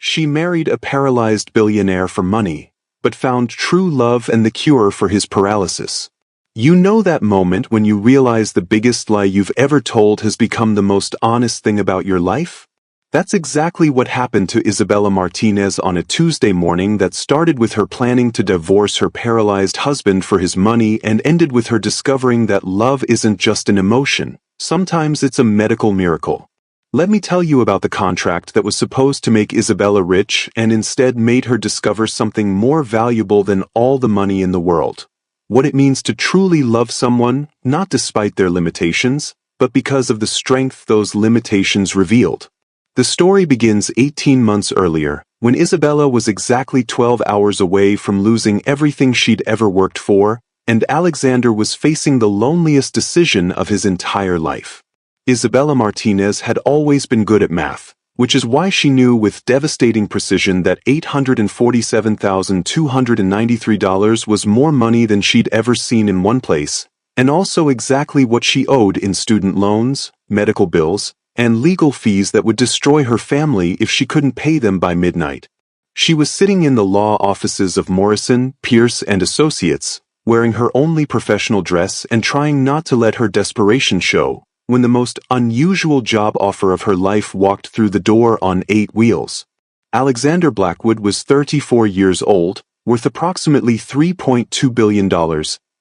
She married a paralyzed billionaire for money, but found true love and the cure for his paralysis. You know that moment when you realize the biggest lie you've ever told has become the most honest thing about your life? That's exactly what happened to Isabella Martinez on a Tuesday morning that started with her planning to divorce her paralyzed husband for his money and ended with her discovering that love isn't just an emotion, sometimes it's a medical miracle. Let me tell you about the contract that was supposed to make Isabella rich and instead made her discover something more valuable than all the money in the world. What it means to truly love someone, not despite their limitations, but because of the strength those limitations revealed. The story begins 18 months earlier, when Isabella was exactly 12 hours away from losing everything she'd ever worked for, and Alexander was facing the loneliest decision of his entire life. Isabella Martinez had always been good at math, which is why she knew with devastating precision that $847,293 was more money than she'd ever seen in one place, and also exactly what she owed in student loans, medical bills, and legal fees that would destroy her family if she couldn't pay them by midnight. She was sitting in the law offices of Morrison, Pierce & Associates, wearing her only professional dress and trying not to let her desperation show, when the most unusual job offer of her life walked through the door on 8 wheels. Alexander Blackwood was 34 years old, worth approximately $3.2 billion,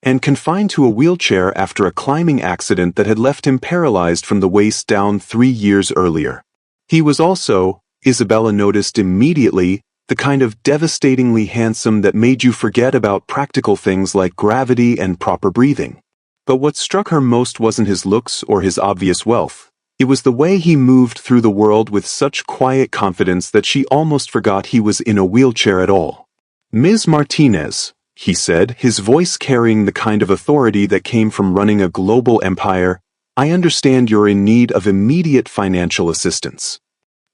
and confined to a wheelchair after a climbing accident that had left him paralyzed from the waist down 3 years earlier. He was also, Isabella noticed immediately, the kind of devastatingly handsome that made you forget about practical things like gravity and proper breathing. But what struck her most wasn't his looks or his obvious wealth. It was the way he moved through the world with such quiet confidence that she almost forgot he was in a wheelchair at all. "Ms. Martinez," he said, his voice carrying the kind of authority that came from running a global empire, "I understand you're in need of immediate financial assistance."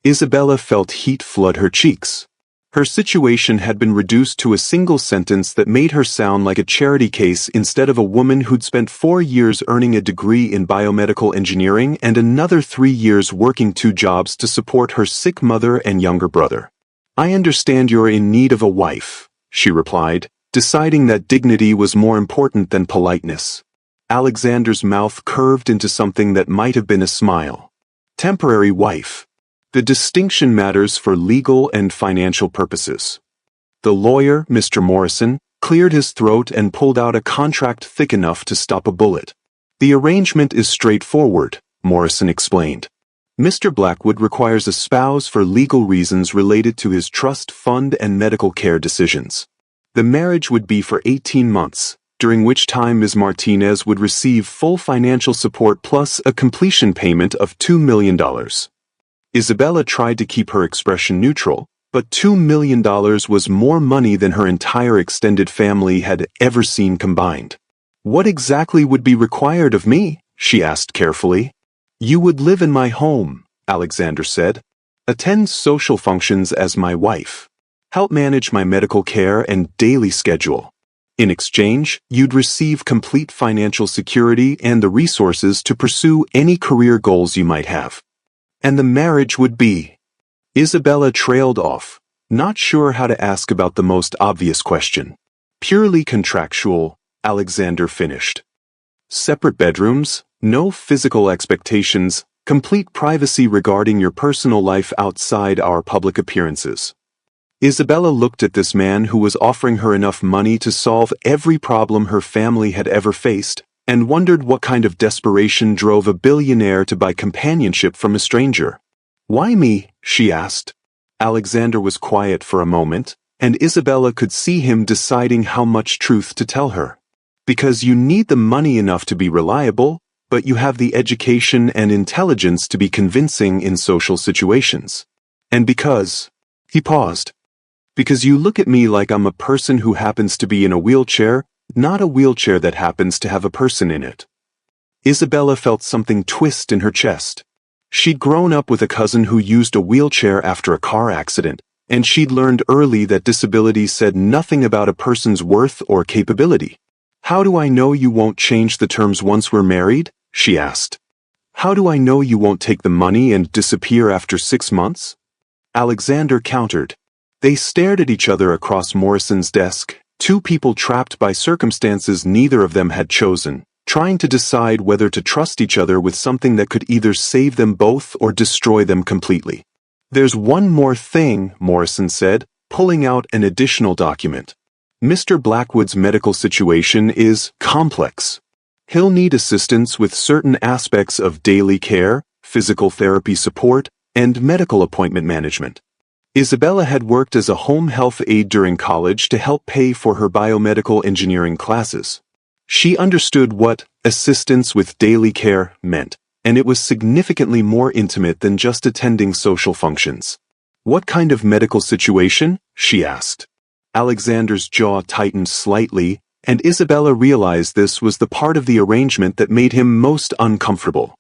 Isabella felt heat flood her cheeks. Her situation had been reduced to a single sentence that made her sound like a charity case instead of a woman who'd spent 4 years earning a degree in biomedical engineering and another 3 years working 2 jobs to support her sick mother and younger brother. "I understand you're in need of a wife," she replied, deciding that dignity was more important than politeness. Alexander's mouth curved into something that might have been a smile. "Temporary wife. The distinction matters for legal and financial purposes." The lawyer, Mr. Morrison, cleared his throat and pulled out a contract thick enough to stop a bullet. "The arrangement is straightforward," Morrison explained. "Mr. Blackwood requires a spouse for legal reasons related to his trust fund and medical care decisions. The marriage would be for 18 months, during which time Ms. Martinez would receive full financial support plus a completion payment of $2 million. Isabella tried to keep her expression neutral, but $2 million was more money than her entire extended family had ever seen combined. "What exactly would be required of me?" she asked carefully. "You would live in my home," Alexander said. "Attend social functions as my wife. Help manage my medical care and daily schedule. In exchange, you'd receive complete financial security and the resources to pursue any career goals you might have. And the marriage would be—" Isabella trailed off, not sure how to ask about the most obvious question. "Purely contractual," Alexander finished. "Separate bedrooms, no physical expectations, complete privacy regarding your personal life outside our public appearances." Isabella looked at this man who was offering her enough money to solve every problem her family had ever faced, and wondered what kind of desperation drove a billionaire to buy companionship from a stranger. "Why me?" she asked. Alexander was quiet for a moment, and Isabella could see him deciding how much truth to tell her. "Because you need the money enough to be reliable, but you have the education and intelligence to be convincing in social situations. And because—" he paused. "Because you look at me like I'm a person who happens to be in a wheelchair, not a wheelchair that happens to have a person in it." Isabella felt something twist in her chest. She'd grown up with a cousin who used a wheelchair after a car accident, and she'd learned early that disability said nothing about a person's worth or capability. "How do I know you won't change the terms once we're married?" she asked. "How do I know you won't take the money and disappear after 6 months?" Alexander countered. They stared at each other across Morrison's desk, two people trapped by circumstances neither of them had chosen, trying to decide whether to trust each other with something that could either save them both or destroy them completely. "There's one more thing," Morrison said, pulling out an additional document. "Mr. Blackwood's medical situation is complex. He'll need assistance with certain aspects of daily care, physical therapy support, and medical appointment management." Isabella had worked as a home health aide during college to help pay for her biomedical engineering classes. She understood what assistance with daily care meant, and it was significantly more intimate than just attending social functions. "What kind of medical situation?" she asked. Alexander's jaw tightened slightly, and Isabella realized this was the part of the arrangement that made him most uncomfortable.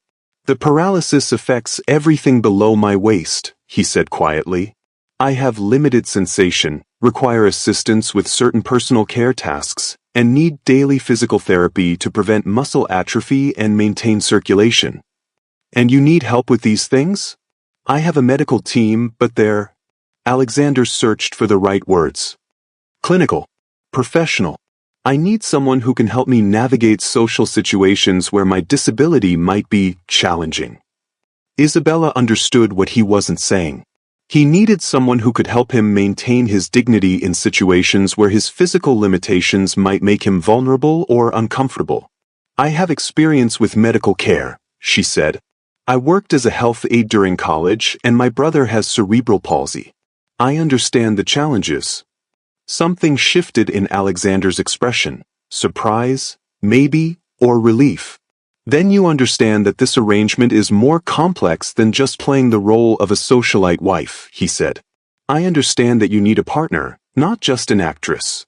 "The paralysis affects everything below my waist," he said quietly. "I have limited sensation, require assistance with certain personal care tasks, and need daily physical therapy to prevent muscle atrophy and maintain circulation." "And you need help with these things?" "I have a medical team, but they're—" Alexander searched for the right words. "Clinical. Professional. I need someone who can help me navigate social situations where my disability might be challenging." Isabella understood what he wasn't saying. He needed someone who could help him maintain his dignity in situations where his physical limitations might make him vulnerable or uncomfortable. "I have experience with medical care," she said. "I worked as a health aide during college, and my brother has cerebral palsy. I understand the challenges." Something shifted in Alexander's expression. Surprise, maybe, or relief. "Then you understand that this arrangement is more complex than just playing the role of a socialite wife," he said. "I understand that you need a partner, not just an actress."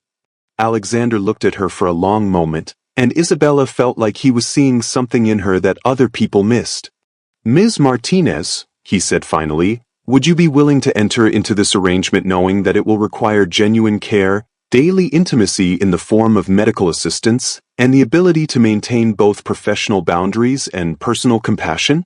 Alexander looked at her for a long moment, and Isabella felt like he was seeing something in her that other people missed. "Ms. Martinez," he said finally, "would you be willing to enter into this arrangement knowing that it will require genuine care, daily intimacy in the form of medical assistance, and the ability to maintain both professional boundaries and personal compassion?"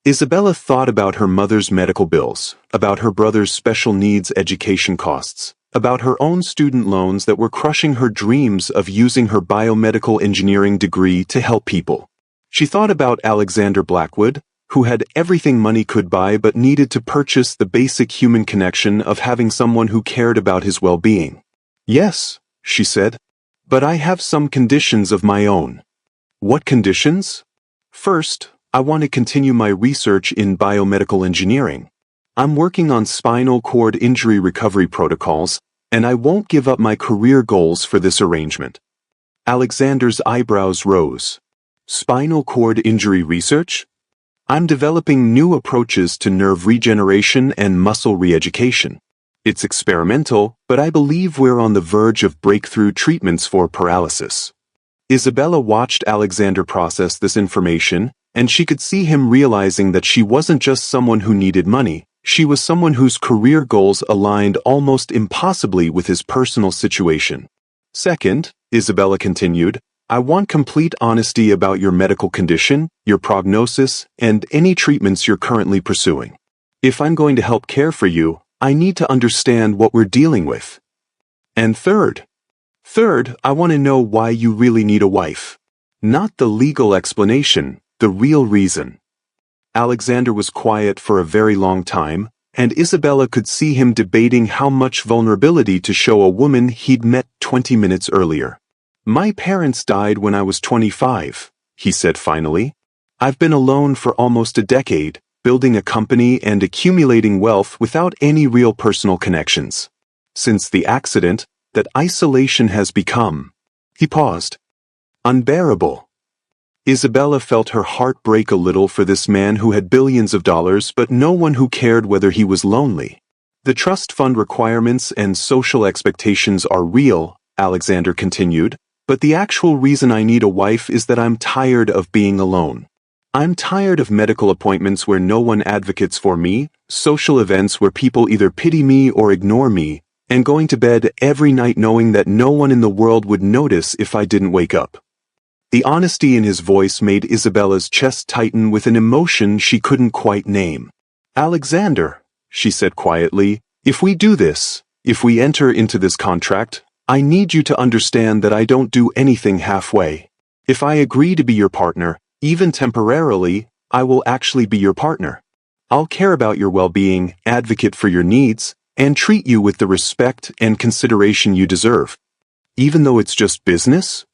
Isabella thought about her mother's medical bills, about her brother's special needs education costs, about her own student loans that were crushing her dreams of using her biomedical engineering degree to help people. She thought about Alexander Blackwood, who had everything money could buy but needed to purchase the basic human connection of having someone who cared about his well-being. "Yes," she said, "but I have some conditions of my own." "What conditions?" "First, I want to continue my research in biomedical engineering. I'm working on spinal cord injury recovery protocols, and I won't give up my career goals for this arrangement." Alexander's eyebrows rose. "Spinal cord injury research?" "I'm developing new approaches to nerve regeneration and muscle re-education. It's experimental, but I believe we're on the verge of breakthrough treatments for paralysis." Isabella watched Alexander process this information, and she could see him realizing that she wasn't just someone who needed money, she was someone whose career goals aligned almost impossibly with his personal situation. "Second," Isabella continued, "I want complete honesty about your medical condition, your prognosis, and any treatments you're currently pursuing. If I'm going to help care for you, I need to understand what we're dealing with. And third, I want to know why you really need a wife. Not the legal explanation, the real reason." Alexander was quiet for a very long time, and Isabella could see him debating how much vulnerability to show a woman he'd met 20 minutes earlier. "My parents died when I was 25, he said finally. "I've been alone for almost a decade, building a company and accumulating wealth without any real personal connections. Since the accident, that isolation has become," he paused, "unbearable." Isabella felt her heart break a little for this man who had billions of dollars but no one who cared whether he was lonely. "The trust fund requirements and social expectations are real," Alexander continued, "but the actual reason I need a wife is that I'm tired of being alone. I'm tired of medical appointments where no one advocates for me, social events where people either pity me or ignore me, and going to bed every night knowing that no one in the world would notice if I didn't wake up." The honesty in his voice made Isabella's chest tighten with an emotion she couldn't quite name. "Alexander," she said quietly. If we do this, if we enter into this contract, I need you to understand that I don't do anything halfway. If I agree to be your partner, even temporarily, I will actually be your partner. I'll care about your well-being, advocate for your needs, and treat you with the respect and consideration you deserve. Even though it's just business?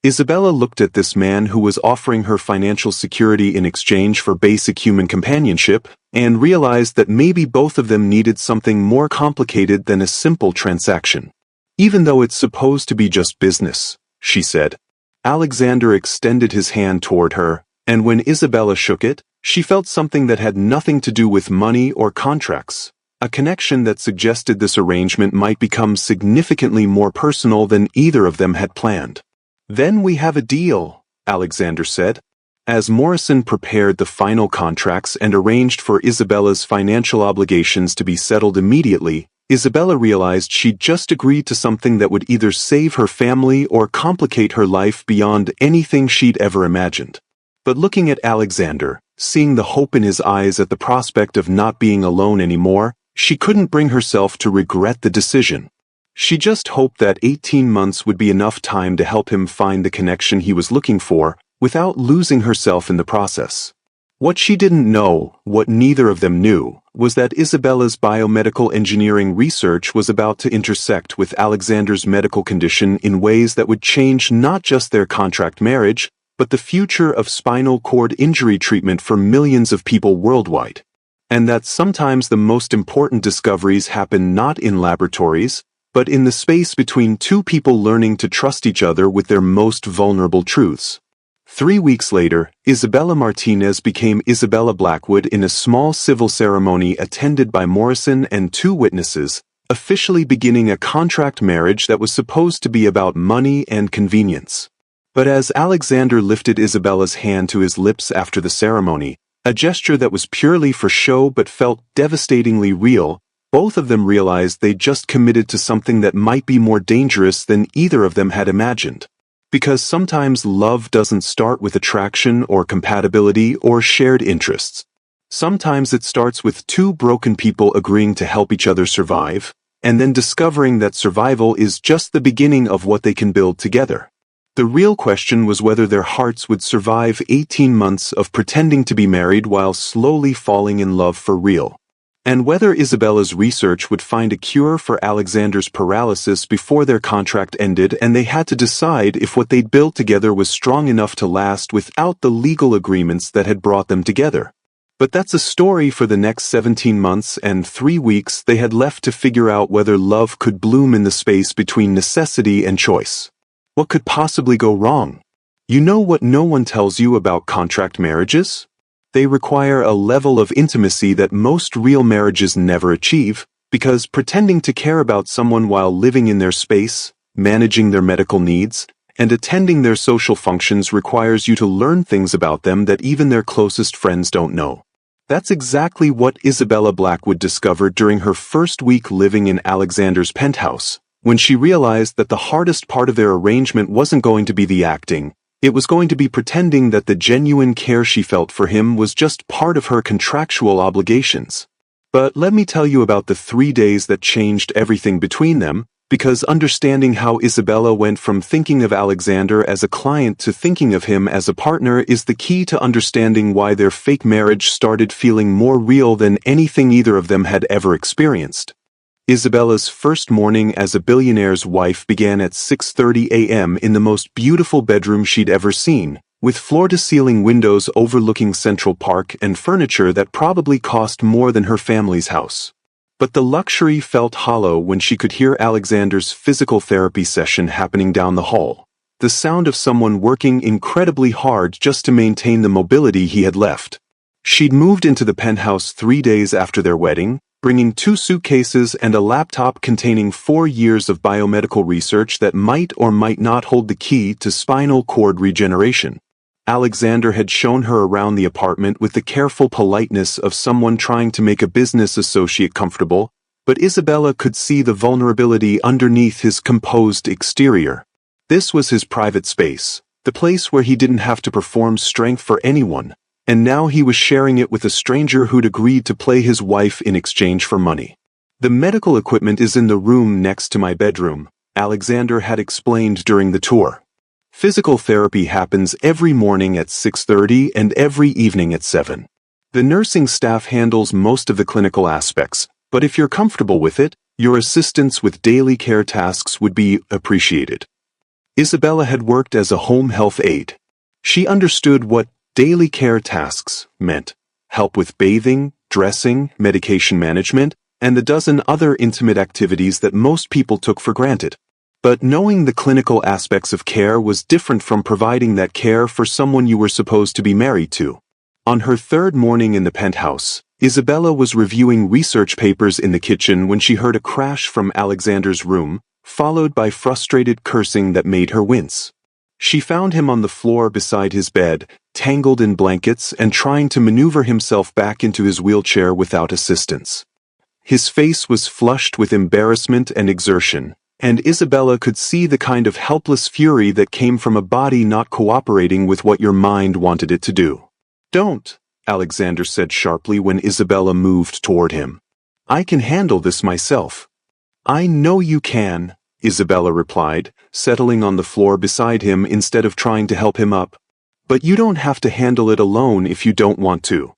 Isabella looked at this man who was offering her financial security in exchange for basic human companionship, and realized that maybe both of them needed something more complicated than a simple transaction. Even though it's supposed to be just business, she said. Alexander extended his hand toward her, and when Isabella shook it, she felt something that had nothing to do with money or contracts. A connection that suggested this arrangement might become significantly more personal than either of them had planned. Then we have a deal, Alexander said. As Morrison prepared the final contracts and arranged for Isabella's financial obligations to be settled immediately, Isabella realized she'd just agreed to something that would either save her family or complicate her life beyond anything she'd ever imagined. But looking at Alexander, seeing the hope in his eyes at the prospect of not being alone anymore, she couldn't bring herself to regret the decision. She just hoped that 18 months would be enough time to help him find the connection he was looking for, without losing herself in the process. What she didn't know, what neither of them knew, was that Isabella's biomedical engineering research was about to intersect with Alexander's medical condition in ways that would change not just their contract marriage, but the future of spinal cord injury treatment for millions of people worldwide. And that sometimes the most important discoveries happen not in laboratories, but in the space between two people learning to trust each other with their most vulnerable truths. 3 weeks later, Isabella Martinez became Isabella Blackwood in a small civil ceremony attended by Morrison and 2 witnesses, officially beginning a contract marriage that was supposed to be about money and convenience. But as Alexander lifted Isabella's hand to his lips after the ceremony, a gesture that was purely for show but felt devastatingly real, both of them realized they'd just committed to something that might be more dangerous than either of them had imagined. Because sometimes love doesn't start with attraction or compatibility or shared interests. Sometimes it starts with 2 broken people agreeing to help each other survive, and then discovering that survival is just the beginning of what they can build together. The real question was whether their hearts would survive 18 months of pretending to be married while slowly falling in love for real. And whether Isabella's research would find a cure for Alexander's paralysis before their contract ended and they had to decide if what they'd built together was strong enough to last without the legal agreements that had brought them together. But that's a story for the next 17 months and 3 weeks they had left to figure out whether love could bloom in the space between necessity and choice. What could possibly go wrong? You know what no one tells you about contract marriages? They require a level of intimacy that most real marriages never achieve, because pretending to care about someone while living in their space, managing their medical needs, and attending their social functions requires you to learn things about them that even their closest friends don't know. That's exactly what Isabella Blackwood discovered during her first week living in Alexander's penthouse, when she realized that the hardest part of their arrangement wasn't going to be the acting. It was going to be pretending that the genuine care she felt for him was just part of her contractual obligations. But let me tell you about the 3 days that changed everything between them, because understanding how Isabella went from thinking of Alexander as a client to thinking of him as a partner is the key to understanding why their fake marriage started feeling more real than anything either of them had ever experienced. Isabella's first morning as a billionaire's wife began at 6:30 a.m. in the most beautiful bedroom she'd ever seen, with floor-to-ceiling windows overlooking Central Park and furniture that probably cost more than her family's house. But the luxury felt hollow when she could hear Alexander's physical therapy session happening down the hall, the sound of someone working incredibly hard just to maintain the mobility he had left. She'd moved into the penthouse 3 days after their wedding, bringing 2 suitcases and a laptop containing 4 years of biomedical research that might or might not hold the key to spinal cord regeneration. Alexander had shown her around the apartment with the careful politeness of someone trying to make a business associate comfortable, but Isabella could see the vulnerability underneath his composed exterior. This was his private space, the place where he didn't have to perform strength for anyone, and now he was sharing it with a stranger who'd agreed to play his wife in exchange for money. The medical equipment is in the room next to my bedroom, Alexander had explained during the tour. Physical therapy happens every morning at 6:30 and every evening at 7. The nursing staff handles most of the clinical aspects, but if you're comfortable with it, your assistance with daily care tasks would be appreciated. Isabella had worked as a home health aide. She understood what daily care tasks meant: help with bathing, dressing, medication management, and the dozen other intimate activities that most people took for granted. But knowing the clinical aspects of care was different from providing that care for someone you were supposed to be married to. On her third morning in the penthouse, Isabella was reviewing research papers in the kitchen when she heard a crash from Alexander's room, followed by frustrated cursing that made her wince. She found him on the floor beside his bed, tangled in blankets and trying to maneuver himself back into his wheelchair without assistance. His face was flushed with embarrassment and exertion, and Isabella could see the kind of helpless fury that came from a body not cooperating with what your mind wanted it to do. "Don't," Alexander said sharply when Isabella moved toward him. "I can handle this myself." "I know you can," Isabella replied, settling on the floor beside him instead of trying to help him up. "But you don't have to handle it alone if you don't want to."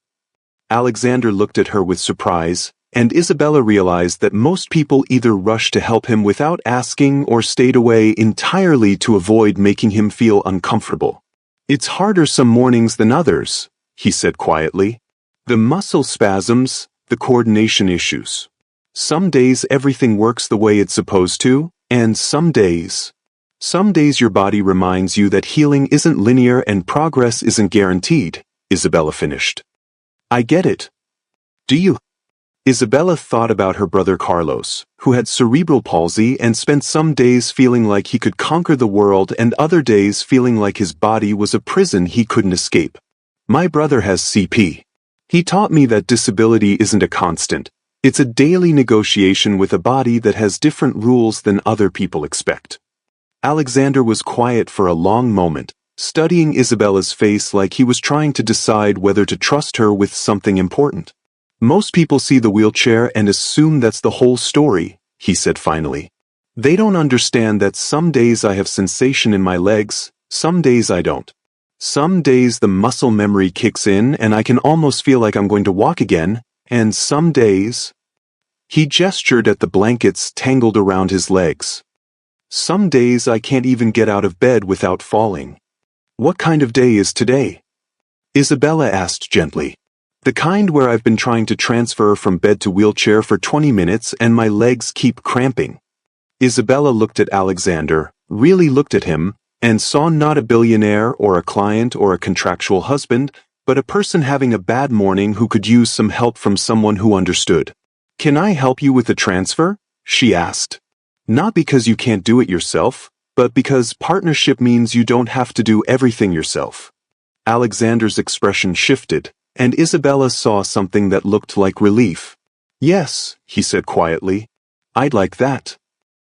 Alexander looked at her with surprise, and Isabella realized that most people either rushed to help him without asking or stayed away entirely to avoid making him feel uncomfortable. "It's harder some mornings than others," he said quietly. "The muscle spasms, the coordination issues. Some days everything works the way it's supposed to, and some days your body reminds you that healing isn't linear and progress isn't guaranteed," Isabella finished. "I get it. Do you?" Isabella thought about her brother Carlos, who had cerebral palsy and spent some days feeling like he could conquer the world and other days feeling like his body was a prison he couldn't escape. "My brother has CP. He taught me that disability isn't a constant. It's a daily negotiation with a body that has different rules than other people expect." Alexander was quiet for a long moment, studying Isabella's face like he was trying to decide whether to trust her with something important. "Most people see the wheelchair and assume that's the whole story," he said finally. "They don't understand that some days I have sensation in my legs, some days I don't. Some days the muscle memory kicks in and I can almost feel like I'm going to walk again, and some days..." He gestured at the blankets tangled around his legs. "Some days I can't even get out of bed without falling." "What kind of day is today?" Isabella asked gently. "The kind where I've been trying to transfer from bed to wheelchair for 20 minutes and my legs keep cramping." Isabella looked at Alexander, really looked at him, and saw not a billionaire or a client or a contractual husband, but a person having a bad morning who could use some help from someone who understood. "Can I help you with the transfer?" she asked. "Not because you can't do it yourself, but because partnership means you don't have to do everything yourself." Alexander's expression shifted, and Isabella saw something that looked like relief. "Yes," he said quietly. "I'd like that."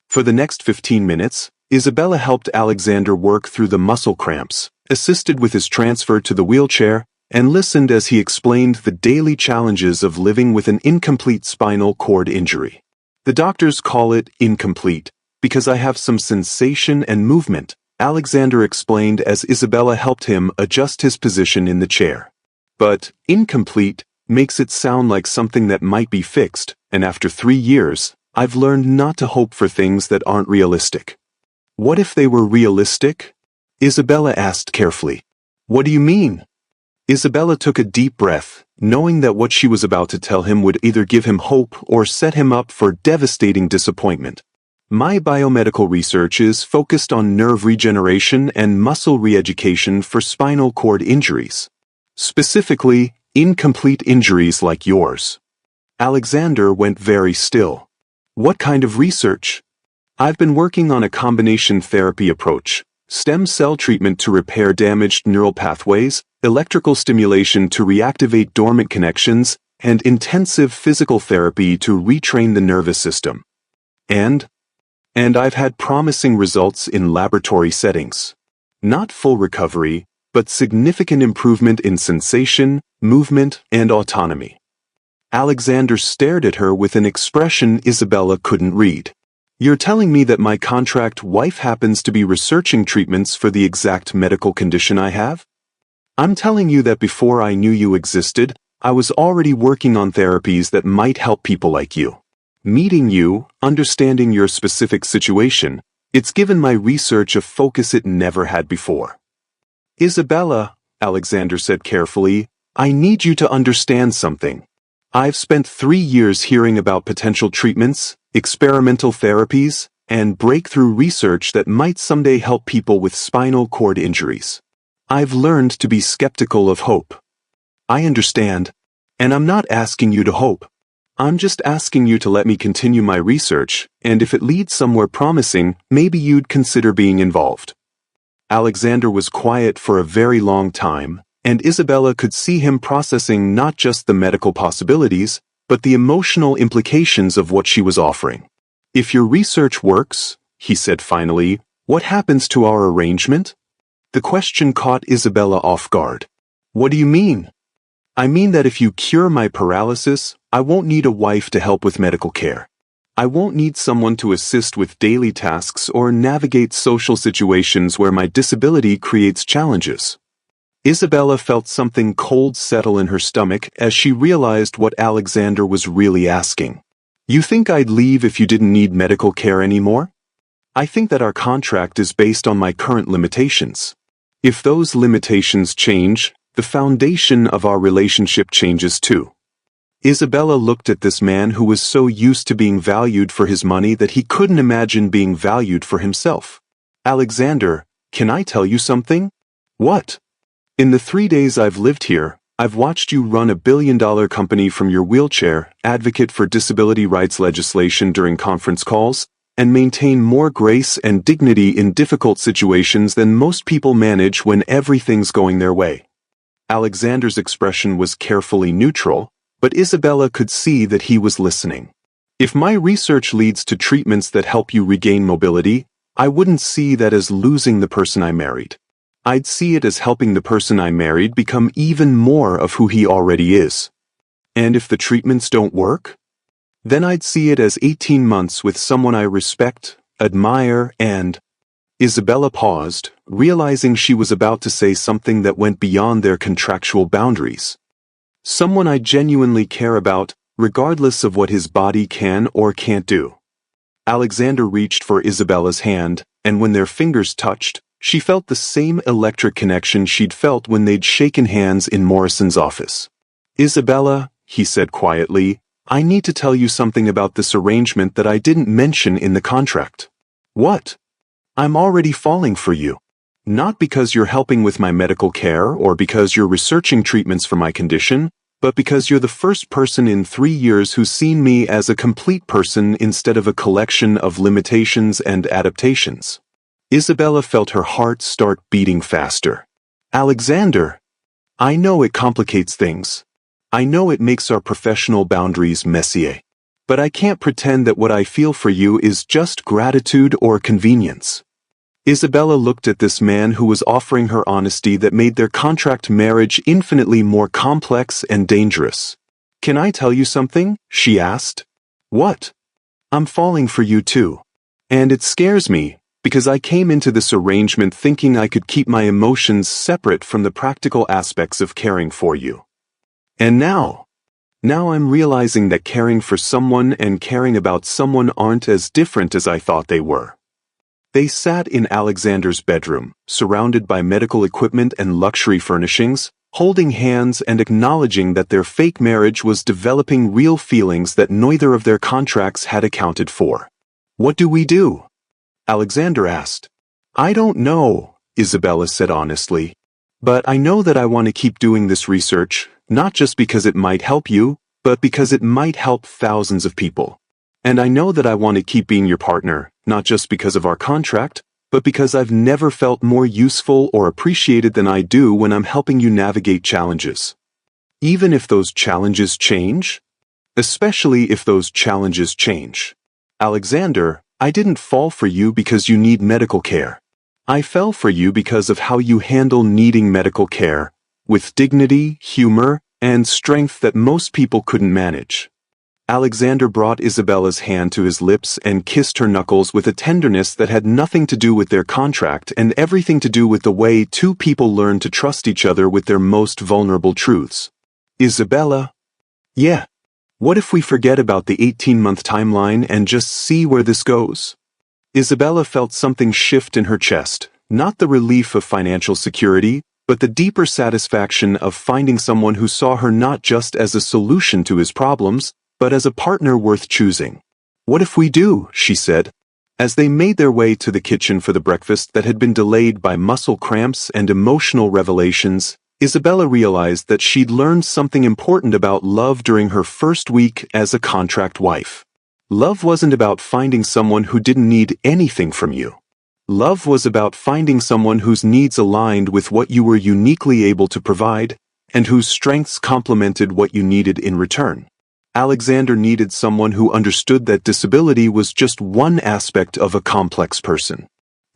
For the next 15 minutes, Isabella helped Alexander work through the muscle cramps, assisted with his transfer to the wheelchair, and listened as he explained the daily challenges of living with an incomplete spinal cord injury. "The doctors call it incomplete because I have some sensation and movement," Alexander explained as Isabella helped him adjust his position in the chair. "But incomplete makes it sound like something that might be fixed, and after 3 years, I've learned not to hope for things that aren't realistic." "What if they were realistic?" Isabella asked carefully. "What do you mean?" Isabella took a deep breath, knowing that what she was about to tell him would either give him hope or set him up for devastating disappointment. "My biomedical research is focused on nerve regeneration and muscle re-education for spinal cord injuries. Specifically, incomplete injuries like yours." Alexander went very still. "What kind of research?" "I've been working on a combination therapy approach, stem cell treatment to repair damaged neural pathways, electrical stimulation to reactivate dormant connections, and intensive physical therapy to retrain the nervous system. And I've had promising results in laboratory settings. Not full recovery, but significant improvement in sensation, movement, and autonomy. Alexander stared at her with an expression Isabella couldn't read. You're telling me that my contract wife happens to be researching treatments for the exact medical condition I have? I'm telling you that before I knew you existed, I was already working on therapies that might help people like you. Meeting you, understanding your specific situation, it's given my research a focus it never had before. Isabella, Alexander said carefully, I need you to understand something. I've spent 3 years hearing about potential treatments, experimental therapies, and breakthrough research that might someday help people with spinal cord injuries. I've learned to be skeptical of hope. I understand, and I'm not asking you to hope. I'm just asking you to let me continue my research, and if it leads somewhere promising, maybe you'd consider being involved. Alexander was quiet for a very long time, and Isabella could see him processing not just the medical possibilities, but the emotional implications of what she was offering. If your research works, he said finally, what happens to our arrangement? The question caught Isabella off guard. What do you mean? I mean that if you cure my paralysis, I won't need a wife to help with medical care. I won't need someone to assist with daily tasks or navigate social situations where my disability creates challenges. Isabella felt something cold settle in her stomach as she realized what Alexander was really asking. You think I'd leave if you didn't need medical care anymore? I think that our contract is based on my current limitations. If those limitations change, the foundation of our relationship changes too. Isabella looked at this man who was so used to being valued for his money that he couldn't imagine being valued for himself. Alexander, can I tell you something? What? In the 3 days I've lived here, I've watched you run a billion-dollar company from your wheelchair, advocate for disability rights legislation during conference calls, and maintain more grace and dignity in difficult situations than most people manage when everything's going their way. Alexander's expression was carefully neutral, but Isabella could see that he was listening. If my research leads to treatments that help you regain mobility, I wouldn't see that as losing the person I married. I'd see it as helping the person I married become even more of who he already is. And if the treatments don't work? Then I'd see it as 18 months with someone I respect, admire, and... Isabella paused, realizing she was about to say something that went beyond their contractual boundaries. Someone I genuinely care about, regardless of what his body can or can't do. Alexander reached for Isabella's hand, and when their fingers touched, she felt the same electric connection she'd felt when they'd shaken hands in Morrison's office. Isabella, he said quietly, I need to tell you something about this arrangement that I didn't mention in the contract. What? I'm already falling for you. Not because you're helping with my medical care or because you're researching treatments for my condition, but because you're the first person in 3 years who's seen me as a complete person instead of a collection of limitations and adaptations. Isabella felt her heart start beating faster. Alexander! I know it complicates things. I know it makes our professional boundaries messier. But I can't pretend that what I feel for you is just gratitude or convenience. Isabella looked at this man who was offering her honesty that made their contract marriage infinitely more complex and dangerous. Can I tell you something? She asked. What? I'm falling for you too. And it scares me, because I came into this arrangement thinking I could keep my emotions separate from the practical aspects of caring for you. And now I'm realizing that caring for someone and caring about someone aren't as different as I thought they were. They sat in Alexander's bedroom, surrounded by medical equipment and luxury furnishings, holding hands and acknowledging that their fake marriage was developing real feelings that neither of their contracts had accounted for. What do we do? Alexander asked. I don't know, Isabella said honestly. But I know that I want to keep doing this research, not just because it might help you, but because it might help thousands of people. And I know that I want to keep being your partner, not just because of our contract, but because I've never felt more useful or appreciated than I do when I'm helping you navigate challenges. Even if those challenges change? Especially if those challenges change. Alexander, I didn't fall for you because you need medical care. I fell for you because of how you handle needing medical care, with dignity, humor, and strength that most people couldn't manage. Alexander brought Isabella's hand to his lips and kissed her knuckles with a tenderness that had nothing to do with their contract and everything to do with the way two people learn to trust each other with their most vulnerable truths. Isabella? Yeah. What if we forget about the 18-month timeline and just see where this goes? Isabella felt something shift in her chest, not the relief of financial security, but the deeper satisfaction of finding someone who saw her not just as a solution to his problems, but as a partner worth choosing. What if we do? She said. As they made their way to the kitchen for the breakfast that had been delayed by muscle cramps and emotional revelations, Isabella realized that she'd learned something important about love during her first week as a contract wife. Love wasn't about finding someone who didn't need anything from you. Love was about finding someone whose needs aligned with what you were uniquely able to provide, and whose strengths complemented what you needed in return. Alexander needed someone who understood that disability was just one aspect of a complex person.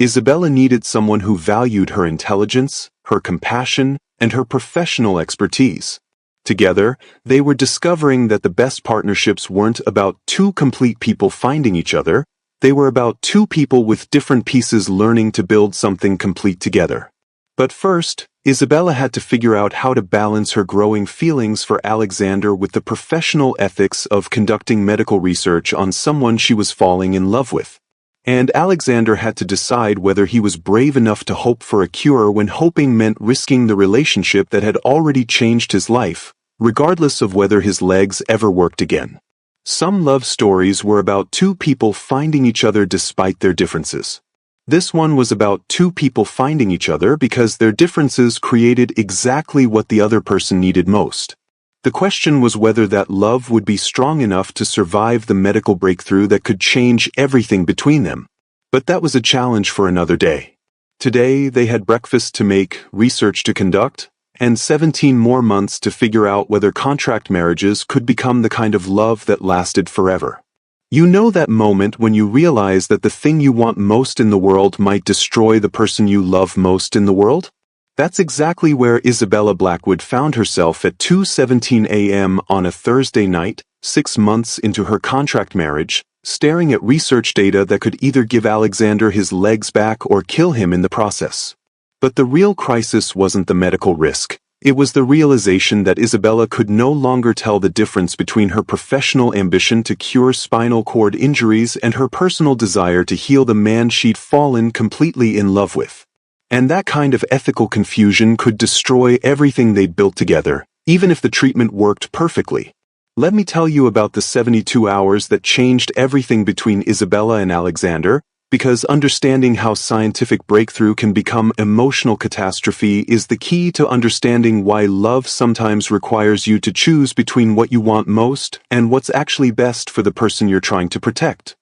Isabella needed someone who valued her intelligence, her compassion, and her professional expertise. Together, they were discovering that the best partnerships weren't about two complete people finding each other, they were about two people with different pieces learning to build something complete together. But first, Isabella had to figure out how to balance her growing feelings for Alexander with the professional ethics of conducting medical research on someone she was falling in love with. And Alexander had to decide whether he was brave enough to hope for a cure when hoping meant risking the relationship that had already changed his life, regardless of whether his legs ever worked again. Some love stories were about two people finding each other despite their differences. This one was about two people finding each other because their differences created exactly what the other person needed most. The question was whether that love would be strong enough to survive the medical breakthrough that could change everything between them. But that was a challenge for another day. Today, they had breakfast to make, research to conduct, and 17 more months to figure out whether contract marriages could become the kind of love that lasted forever. You know that moment when you realize that the thing you want most in the world might destroy the person you love most in the world? That's exactly where Isabella Blackwood found herself at 2:17 a.m. on a Thursday night, 6 months into her contract marriage, staring at research data that could either give Alexander his legs back or kill him in the process. But the real crisis wasn't the medical risk. It was the realization that Isabella could no longer tell the difference between her professional ambition to cure spinal cord injuries and her personal desire to heal the man she'd fallen completely in love with. And that kind of ethical confusion could destroy everything they'd built together, even if the treatment worked perfectly. Let me tell you about the 72 hours that changed everything between Isabella and Alexander, because understanding how scientific breakthrough can become emotional catastrophe is the key to understanding why love sometimes requires you to choose between what you want most and what's actually best for the person you're trying to protect.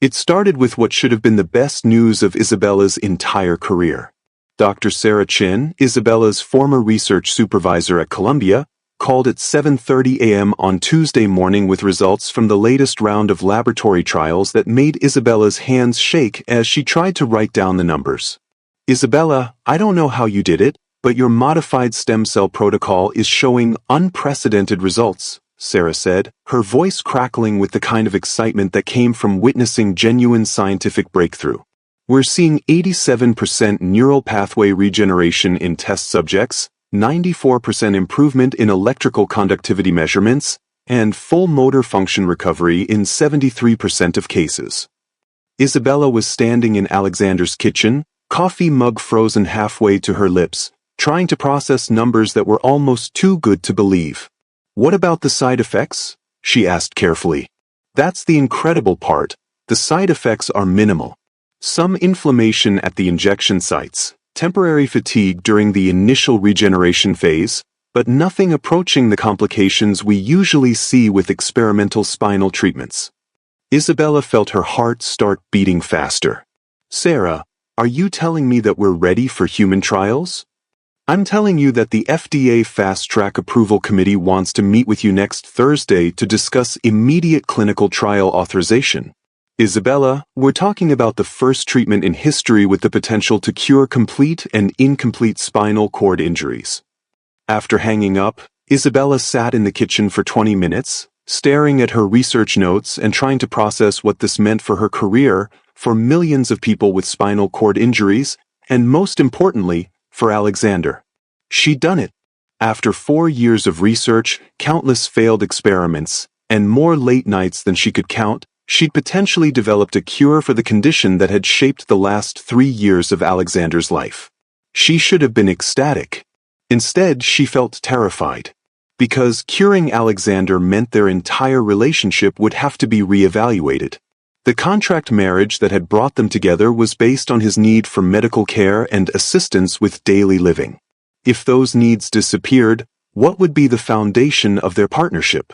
It started with what should have been the best news of Isabella's entire career. Dr. Sarah Chin, Isabella's former research supervisor at Columbia, called at 7:30 a.m. on Tuesday morning with results from the latest round of laboratory trials that made Isabella's hands shake as she tried to write down the numbers. Isabella, I don't know how you did it, but your modified stem cell protocol is showing unprecedented results, Sarah said, her voice crackling with the kind of excitement that came from witnessing genuine scientific breakthrough. We're seeing 87% neural pathway regeneration in test subjects, 94% improvement in electrical conductivity measurements, and full motor function recovery in 73% of cases. Isabella was standing in Alexander's kitchen, coffee mug frozen halfway to her lips, trying to process numbers that were almost too good to believe. What about the side effects? She asked carefully. That's the incredible part. The side effects are minimal. Some inflammation at the injection sites, temporary fatigue during the initial regeneration phase, but nothing approaching the complications we usually see with experimental spinal treatments. Isabella felt her heart start beating faster. Sarah, are you telling me that we're ready for human trials? I'm telling you that the FDA Fast Track Approval Committee wants to meet with you next Thursday to discuss immediate clinical trial authorization. Isabella, we're talking about the first treatment in history with the potential to cure complete and incomplete spinal cord injuries. After hanging up, Isabella sat in the kitchen for 20 minutes, staring at her research notes and trying to process what this meant for her career, for millions of people with spinal cord injuries, and most importantly, for Alexander. She'd done it. After 4 years of research, countless failed experiments, and more late nights than she could count, she'd potentially developed a cure for the condition that had shaped the last 3 years of Alexander's life. She should have been ecstatic. Instead, she felt terrified. Because curing Alexander meant their entire relationship would have to be reevaluated. The contract marriage that had brought them together was based on his need for medical care and assistance with daily living. If those needs disappeared, what would be the foundation of their partnership?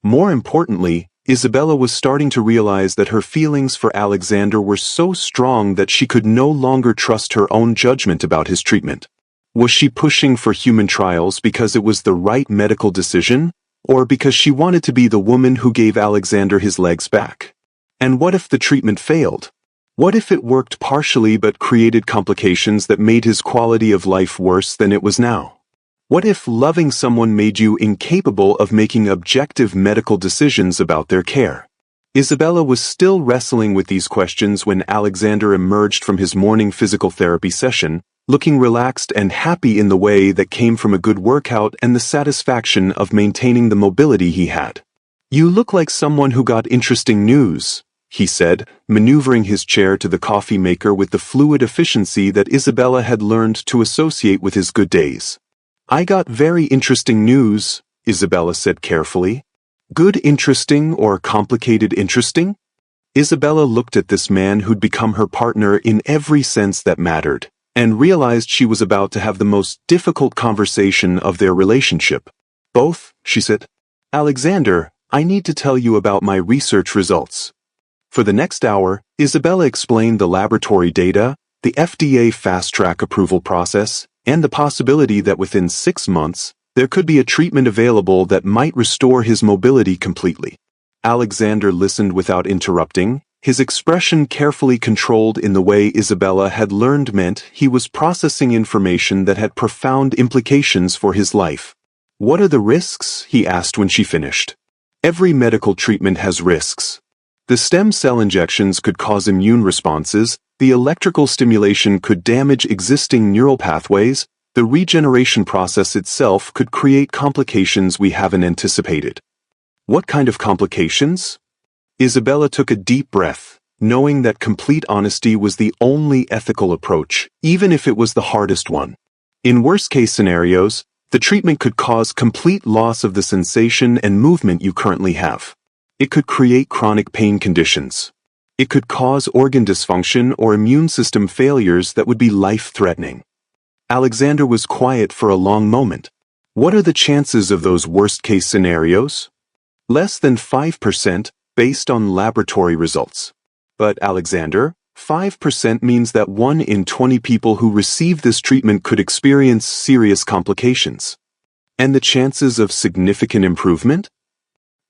More importantly, Isabella was starting to realize that her feelings for Alexander were so strong that she could no longer trust her own judgment about his treatment. Was she pushing for human trials because it was the right medical decision, or because she wanted to be the woman who gave Alexander his legs back? And what if the treatment failed? What if it worked partially but created complications that made his quality of life worse than it was now? What if loving someone made you incapable of making objective medical decisions about their care? Isabella was still wrestling with these questions when Alexander emerged from his morning physical therapy session, looking relaxed and happy in the way that came from a good workout and the satisfaction of maintaining the mobility he had. "You look like someone who got interesting news," he said, maneuvering his chair to the coffee maker with the fluid efficiency that Isabella had learned to associate with his good days. "I got very interesting news," Isabella said carefully. "Good interesting or complicated interesting?" Isabella looked at this man who'd become her partner in every sense that mattered, and realized she was about to have the most difficult conversation of their relationship. "Both," she said. "Alexander, I need to tell you about my research results." For the next hour, Isabella explained the laboratory data, the FDA fast-track approval process, and the possibility that within 6 months, there could be a treatment available that might restore his mobility completely. Alexander listened without interrupting, his expression carefully controlled in the way Isabella had learned meant he was processing information that had profound implications for his life. "What are the risks?" he asked when she finished. "Every medical treatment has risks. The stem cell injections could cause immune responses, the electrical stimulation could damage existing neural pathways, the regeneration process itself could create complications we haven't anticipated." "What kind of complications?" Isabella took a deep breath, knowing that complete honesty was the only ethical approach, even if it was the hardest one. In worst-case scenarios, the treatment could cause complete loss of the sensation and movement you currently have. It could create chronic pain conditions. It could cause organ dysfunction or immune system failures that would be life-threatening. Alexander was quiet for a long moment. "What are the chances of those worst-case scenarios?" "Less than 5%, based on laboratory results." "But Alexander, 5% means that 1 in 20 people who receive this treatment could experience serious complications. And the chances of significant improvement?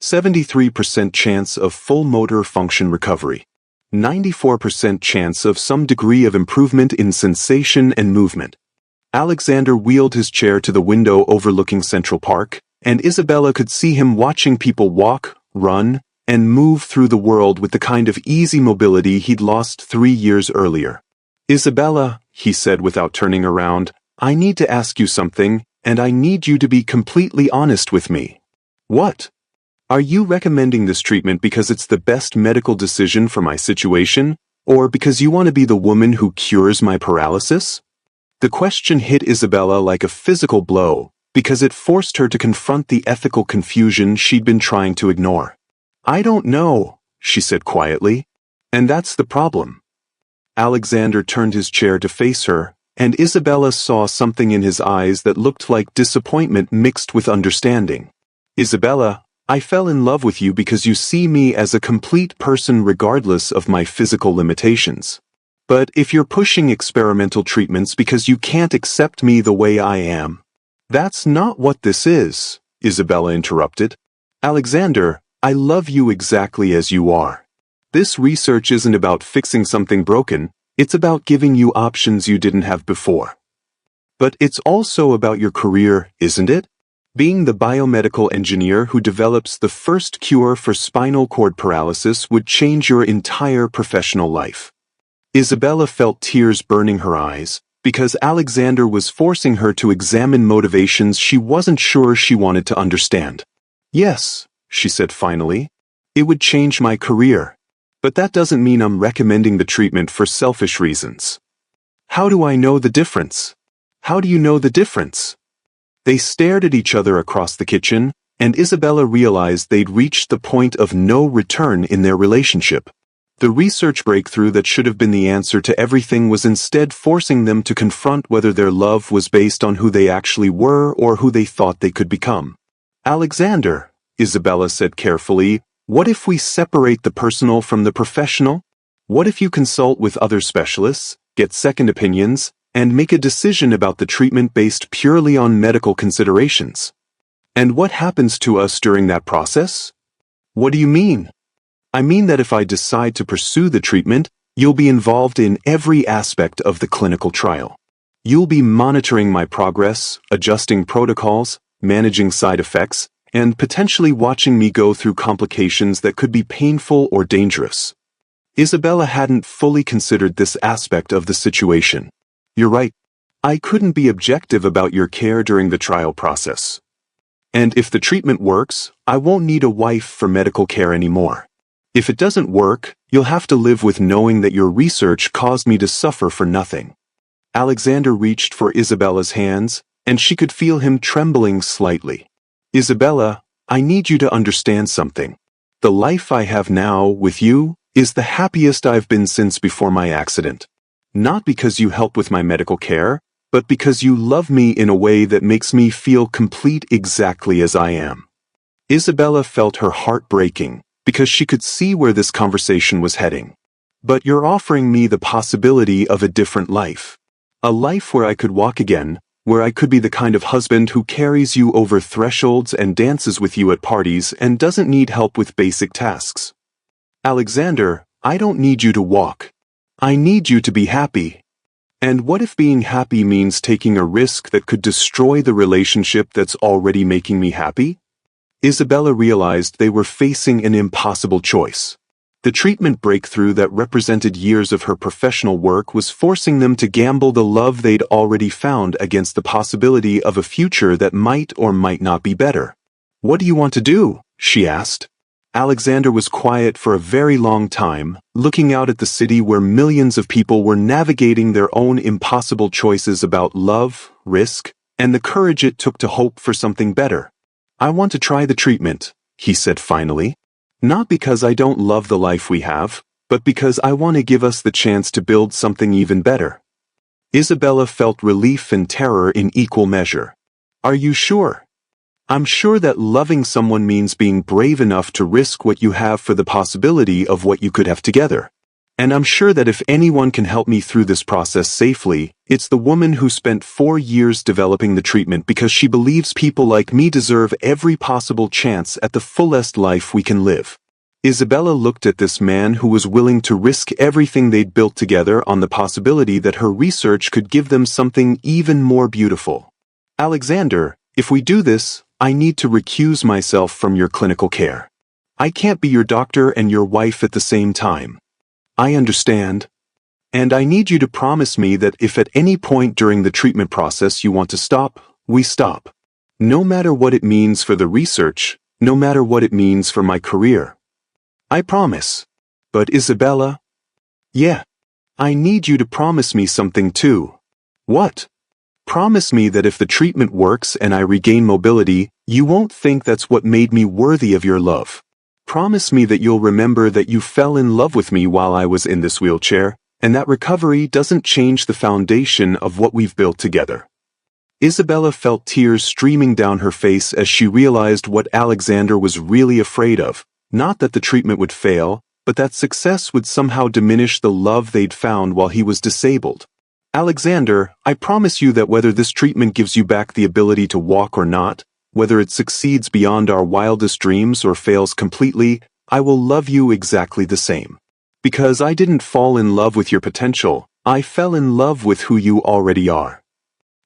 73% chance of full motor function recovery. 94% chance of some degree of improvement in sensation and movement." Alexander wheeled his chair to the window overlooking Central Park, and Isabella could see him watching people walk, run, and move through the world with the kind of easy mobility he'd lost 3 years earlier. "Isabella," he said without turning around, "I need to ask you something, and I need you to be completely honest with me." "What?" "Are you recommending this treatment because it's the best medical decision for my situation, or because you want to be the woman who cures my paralysis?" The question hit Isabella like a physical blow, because it forced her to confront the ethical confusion she'd been trying to ignore. "I don't know," she said quietly. "And that's the problem." Alexander turned his chair to face her, and Isabella saw something in his eyes that looked like disappointment mixed with understanding. "Isabella, I fell in love with you because you see me as a complete person regardless of my physical limitations. But if you're pushing experimental treatments because you can't accept me the way I am..." "That's not what this is," Isabella interrupted. "Alexander, I love you exactly as you are. This research isn't about fixing something broken, it's about giving you options you didn't have before. But it's also about your career, isn't it? Being the biomedical engineer who develops the first cure for spinal cord paralysis would change your entire professional life. Isabella felt tears burning her eyes, because Alexander was forcing her to examine motivations she wasn't sure she wanted to understand. Yes, she said finally, it would change my career. But that doesn't mean I'm recommending the treatment for selfish reasons. How do I know the difference? How do you know the difference? They stared at each other across the kitchen, and Isabella realized they'd reached the point of no return in their relationship. The research breakthrough that should have been the answer to everything was instead forcing them to confront whether their love was based on who they actually were or who they thought they could become. Alexander, Isabella said carefully, what if we separate the personal from the professional? What if you consult with other specialists, get second opinions, and make a decision about the treatment based purely on medical considerations? And what happens to us during that process? What do you mean? I mean that if I decide to pursue the treatment, you'll be involved in every aspect of the clinical trial. You'll be monitoring my progress, adjusting protocols, managing side effects, and potentially watching me go through complications that could be painful or dangerous. Isabella hadn't fully considered this aspect of the situation. You're right. I couldn't be objective about your care during the trial process. And if the treatment works, I won't need a wife for medical care anymore. If it doesn't work, you'll have to live with knowing that your research caused me to suffer for nothing. Alexander reached for Isabella's hands, and she could feel him trembling slightly. Isabella, I need you to understand something. The life I have now with you is the happiest I've been since before my accident. Not because you help with my medical care, but because you love me in a way that makes me feel complete exactly as I am. Isabella felt her heart breaking, because she could see where this conversation was heading. But you're offering me the possibility of a different life. A life where I could walk again, where I could be the kind of husband who carries you over thresholds and dances with you at parties and doesn't need help with basic tasks. Alexander, I don't need you to walk. I need you to be happy. And what if being happy means taking a risk that could destroy the relationship that's already making me happy? Isabella realized they were facing an impossible choice. The treatment breakthrough that represented years of her professional work was forcing them to gamble the love they'd already found against the possibility of a future that might or might not be better. What do you want to do? She asked. Alexander was quiet for a very long time, looking out at the city where millions of people were navigating their own impossible choices about love, risk, and the courage it took to hope for something better. I want to try the treatment, he said finally. Not because I don't love the life we have, but because I want to give us the chance to build something even better. Isabella felt relief and terror in equal measure. Are you sure? I'm sure that loving someone means being brave enough to risk what you have for the possibility of what you could have together. And I'm sure that if anyone can help me through this process safely, it's the woman who spent 4 years developing the treatment because she believes people like me deserve every possible chance at the fullest life we can live. Isabella looked at this man who was willing to risk everything they'd built together on the possibility that her research could give them something even more beautiful. Alexander, if we do this, I need to recuse myself from your clinical care. I can't be your doctor and your wife at the same time. I understand. And I need you to promise me that if at any point during the treatment process you want to stop, we stop. No matter what it means for the research, no matter what it means for my career. I promise. But Isabella? Yeah. I need you to promise me something too. What? Promise me that if the treatment works and I regain mobility, you won't think that's what made me worthy of your love. Promise me that you'll remember that you fell in love with me while I was in this wheelchair, and that recovery doesn't change the foundation of what we've built together. Isabella felt tears streaming down her face as she realized what Alexander was really afraid of, not that the treatment would fail, but that success would somehow diminish the love they'd found while he was disabled. Alexander, I promise you that whether this treatment gives you back the ability to walk or not, whether it succeeds beyond our wildest dreams or fails completely, I will love you exactly the same. Because I didn't fall in love with your potential, I fell in love with who you already are.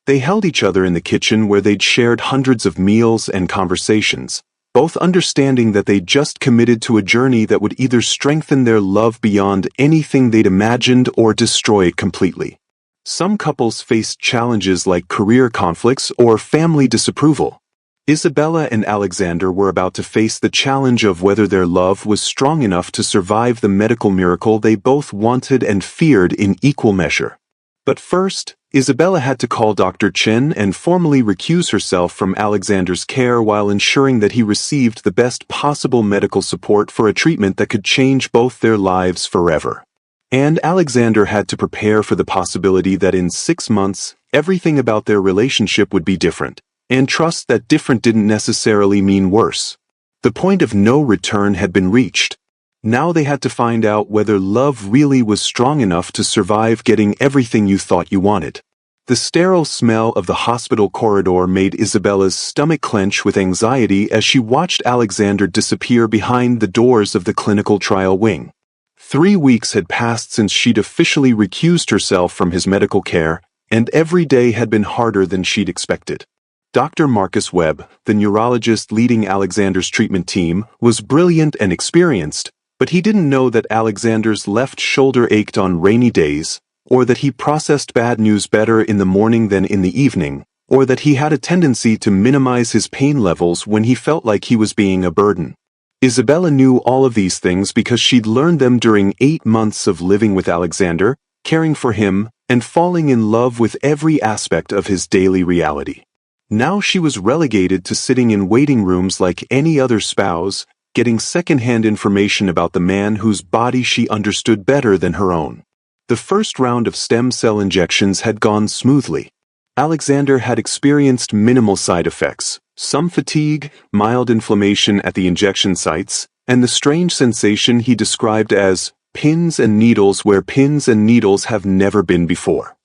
They held each other in the kitchen where they'd shared hundreds of meals and conversations, both understanding that they'd just committed to a journey that would either strengthen their love beyond anything they'd imagined or destroy it completely. Some couples faced challenges like career conflicts or family disapproval. Isabella and Alexander were about to face the challenge of whether their love was strong enough to survive the medical miracle they both wanted and feared in equal measure. But first, Isabella had to call Dr. Chen and formally recuse herself from Alexander's care while ensuring that he received the best possible medical support for a treatment that could change both their lives forever. And Alexander had to prepare for the possibility that in 6 months, everything about their relationship would be different, and trust that different didn't necessarily mean worse. The point of no return had been reached. Now they had to find out whether love really was strong enough to survive getting everything you thought you wanted. The sterile smell of the hospital corridor made Isabella's stomach clench with anxiety as she watched Alexander disappear behind the doors of the clinical trial wing. 3 weeks had passed since she'd officially recused herself from his medical care, and every day had been harder than she'd expected. Dr. Marcus Webb, the neurologist leading Alexander's treatment team, was brilliant and experienced, but he didn't know that Alexander's left shoulder ached on rainy days, or that he processed bad news better in the morning than in the evening, or that he had a tendency to minimize his pain levels when he felt like he was being a burden. Isabella knew all of these things because she'd learned them during 8 months of living with Alexander, caring for him, and falling in love with every aspect of his daily reality. Now she was relegated to sitting in waiting rooms like any other spouse, getting second-hand information about the man whose body she understood better than her own. The first round of stem cell injections had gone smoothly. Alexander had experienced minimal side effects, some fatigue, mild inflammation at the injection sites, and the strange sensation he described as pins and needles where pins and needles have never been before.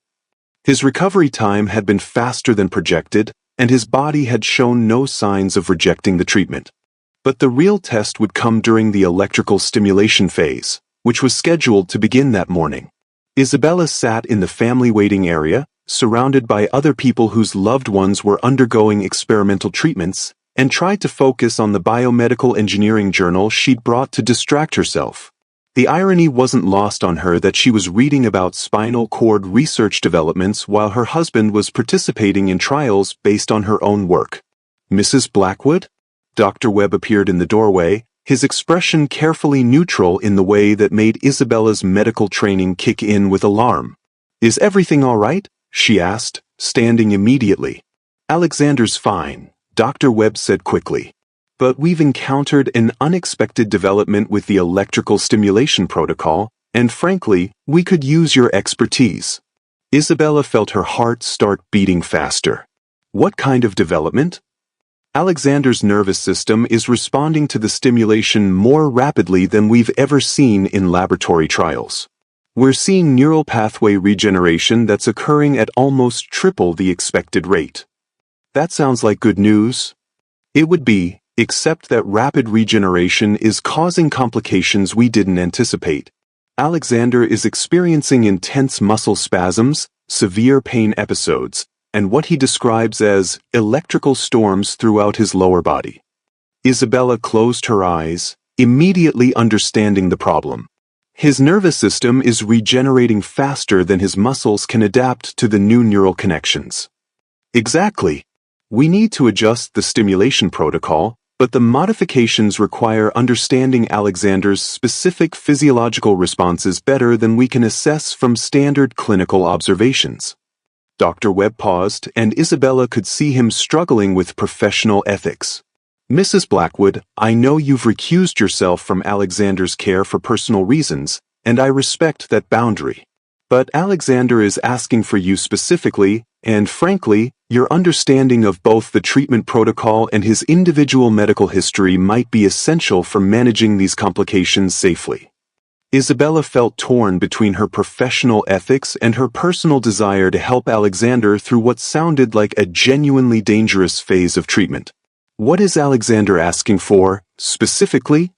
His recovery time had been faster than projected, and his body had shown no signs of rejecting the treatment. But the real test would come during the electrical stimulation phase, which was scheduled to begin that morning. Isabella sat in the family waiting area, surrounded by other people whose loved ones were undergoing experimental treatments, and tried to focus on the biomedical engineering journal she'd brought to distract herself. The irony wasn't lost on her that she was reading about spinal cord research developments while her husband was participating in trials based on her own work. "Mrs. Blackwood?" Dr. Webb appeared in the doorway, his expression carefully neutral in the way that made Isabella's medical training kick in with alarm. "Is everything all right?" she asked, standing immediately. "Alexander's fine," Dr. Webb said quickly. "But we've encountered an unexpected development with the electrical stimulation protocol, and frankly, we could use your expertise." Isabella felt her heart start beating faster. "What kind of development?" "Alexander's nervous system is responding to the stimulation more rapidly than we've ever seen in laboratory trials. We're seeing neural pathway regeneration that's occurring at almost triple the expected rate." "That sounds like good news." "It would be, except that rapid regeneration is causing complications we didn't anticipate. Alexander is experiencing intense muscle spasms, severe pain episodes, and what he describes as electrical storms throughout his lower body." Isabella closed her eyes, immediately understanding the problem. His nervous system is regenerating faster than his muscles can adapt to the new neural connections. "Exactly. We need to adjust the stimulation protocol, but the modifications require understanding Alexander's specific physiological responses better than we can assess from standard clinical observations." Dr. Webb paused, and Isabella could see him struggling with professional ethics. "Mrs. Blackwood, I know you've recused yourself from Alexander's care for personal reasons, and I respect that boundary. But Alexander is asking for you specifically, and frankly, your understanding of both the treatment protocol and his individual medical history might be essential for managing these complications safely." Isabella felt torn between her professional ethics and her personal desire to help Alexander through what sounded like a genuinely dangerous phase of treatment. "What is Alexander asking for, specifically?"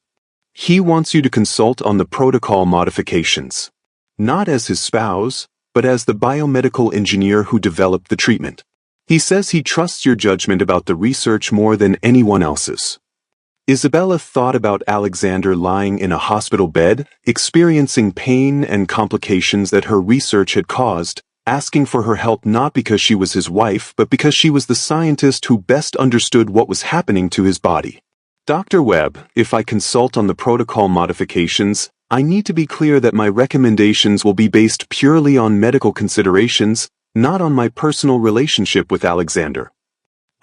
He wants you to consult on the protocol modifications. Not as his spouse, but as the biomedical engineer who developed the treatment. He says he trusts your judgment about the research more than anyone else's. Isabella thought about Alexander lying in a hospital bed, experiencing pain and complications that her research had caused, asking for her help not because she was his wife, but because she was the scientist who best understood what was happening to his body. Dr. Webb, if I consult on the protocol modifications, I need to be clear that my recommendations will be based purely on medical considerations, not on my personal relationship with Alexander.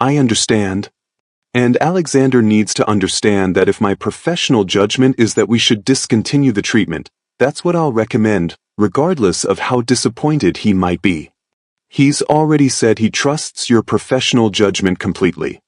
I understand. And Alexander needs to understand that if my professional judgment is that we should discontinue the treatment, that's what I'll recommend, regardless of how disappointed he might be. He's already said he trusts your professional judgment completely.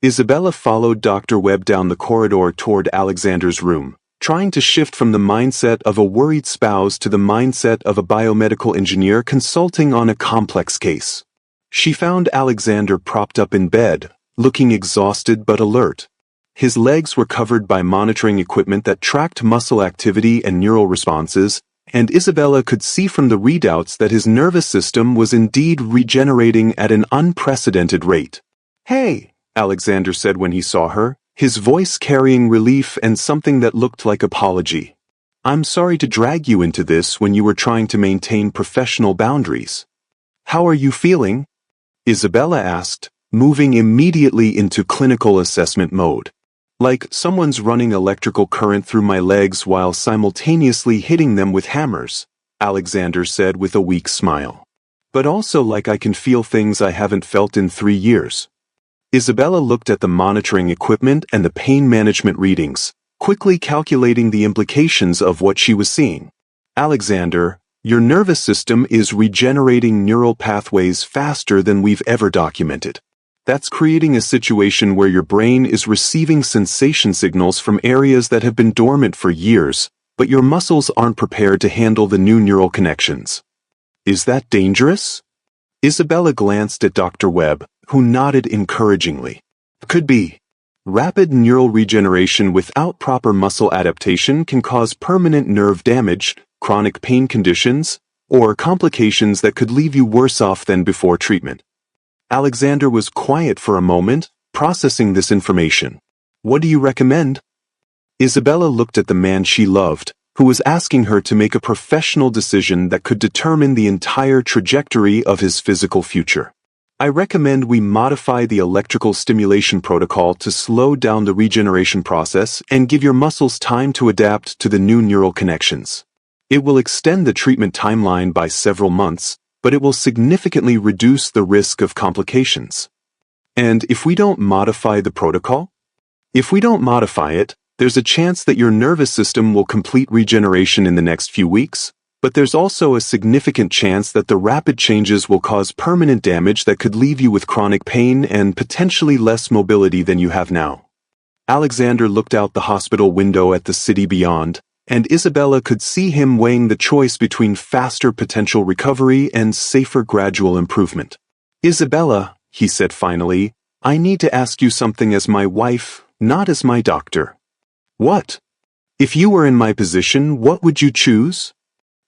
Isabella followed Dr. Webb down the corridor toward Alexander's room, trying to shift from the mindset of a worried spouse to the mindset of a biomedical engineer consulting on a complex case. She found Alexander propped up in bed, looking exhausted but alert. His legs were covered by monitoring equipment that tracked muscle activity and neural responses, and Isabella could see from the readouts that his nervous system was indeed regenerating at an unprecedented rate. "Hey," Alexander said when he saw her, his voice carrying relief and something that looked like apology. "I'm sorry to drag you into this when you were trying to maintain professional boundaries. How are you feeling?" Isabella asked, moving immediately into clinical assessment mode. "Like someone's running electrical current through my legs while simultaneously hitting them with hammers," Alexander said with a weak smile. "But also like I can feel things I haven't felt in 3 years." Isabella looked at the monitoring equipment and the pain management readings, quickly calculating the implications of what she was seeing. "Alexander, your nervous system is regenerating neural pathways faster than we've ever documented. That's creating a situation where your brain is receiving sensation signals from areas that have been dormant for years, but your muscles aren't prepared to handle the new neural connections. Is that dangerous?" Isabella glanced at Dr. Webb, who nodded encouragingly. "Could be. Rapid neural regeneration without proper muscle adaptation can cause permanent nerve damage, chronic pain conditions, or complications that could leave you worse off than before treatment." Alexander was quiet for a moment, processing this information. "What do you recommend?" Isabella looked at the man she loved, who was asking her to make a professional decision that could determine the entire trajectory of his physical future. "I recommend we modify the electrical stimulation protocol to slow down the regeneration process and give your muscles time to adapt to the new neural connections. It will extend the treatment timeline by several months, but it will significantly reduce the risk of complications." "And if we don't modify the protocol?" "If we don't modify it, there's a chance that your nervous system will complete regeneration in the next few weeks, but there's also a significant chance that the rapid changes will cause permanent damage that could leave you with chronic pain and potentially less mobility than you have now." Alexander looked out the hospital window at the city beyond, and Isabella could see him weighing the choice between faster potential recovery and safer gradual improvement. "Isabella," he said finally, "I need to ask you something as my wife, not as my doctor." "What?" "If you were in my position, what would you choose?"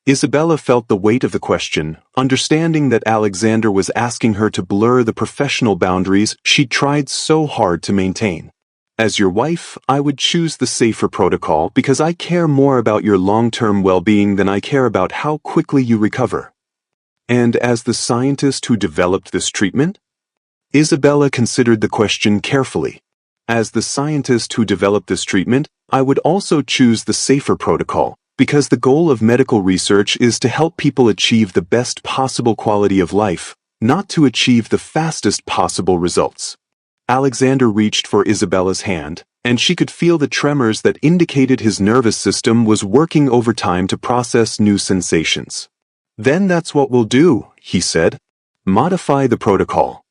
Isabella felt the weight of the question, understanding that Alexander was asking her to blur the professional boundaries she tried so hard to maintain. "As your wife, I would choose the safer protocol because I care more about your long-term well-being than I care about how quickly you recover." "And as the scientist who developed this treatment?" Isabella considered the question carefully. "As the scientist who developed this treatment, I would also choose the safer protocol, because the goal of medical research is to help people achieve the best possible quality of life, not to achieve the fastest possible results." Alexander reached for Isabella's hand, and she could feel the tremors that indicated his nervous system was working overtime to process new sensations. "Then that's what we'll do," he said. "Modify the protocol."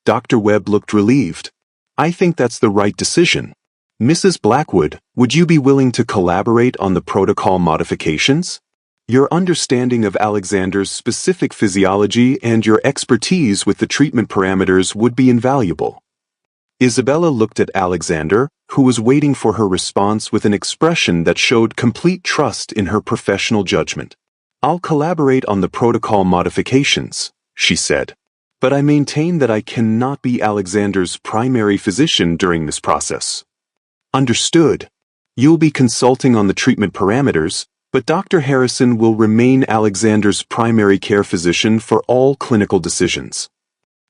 Dr. Webb looked relieved. "I think that's the right decision. Mrs. Blackwood, would you be willing to collaborate on the protocol modifications? Your understanding of Alexander's specific physiology and your expertise with the treatment parameters would be invaluable." Isabella looked at Alexander, who was waiting for her response with an expression that showed complete trust in her professional judgment. "I'll collaborate on the protocol modifications," she said. "But I maintain that I cannot be Alexander's primary physician during this process." "Understood. You'll be consulting on the treatment parameters, but Dr. Harrison will remain Alexander's primary care physician for all clinical decisions."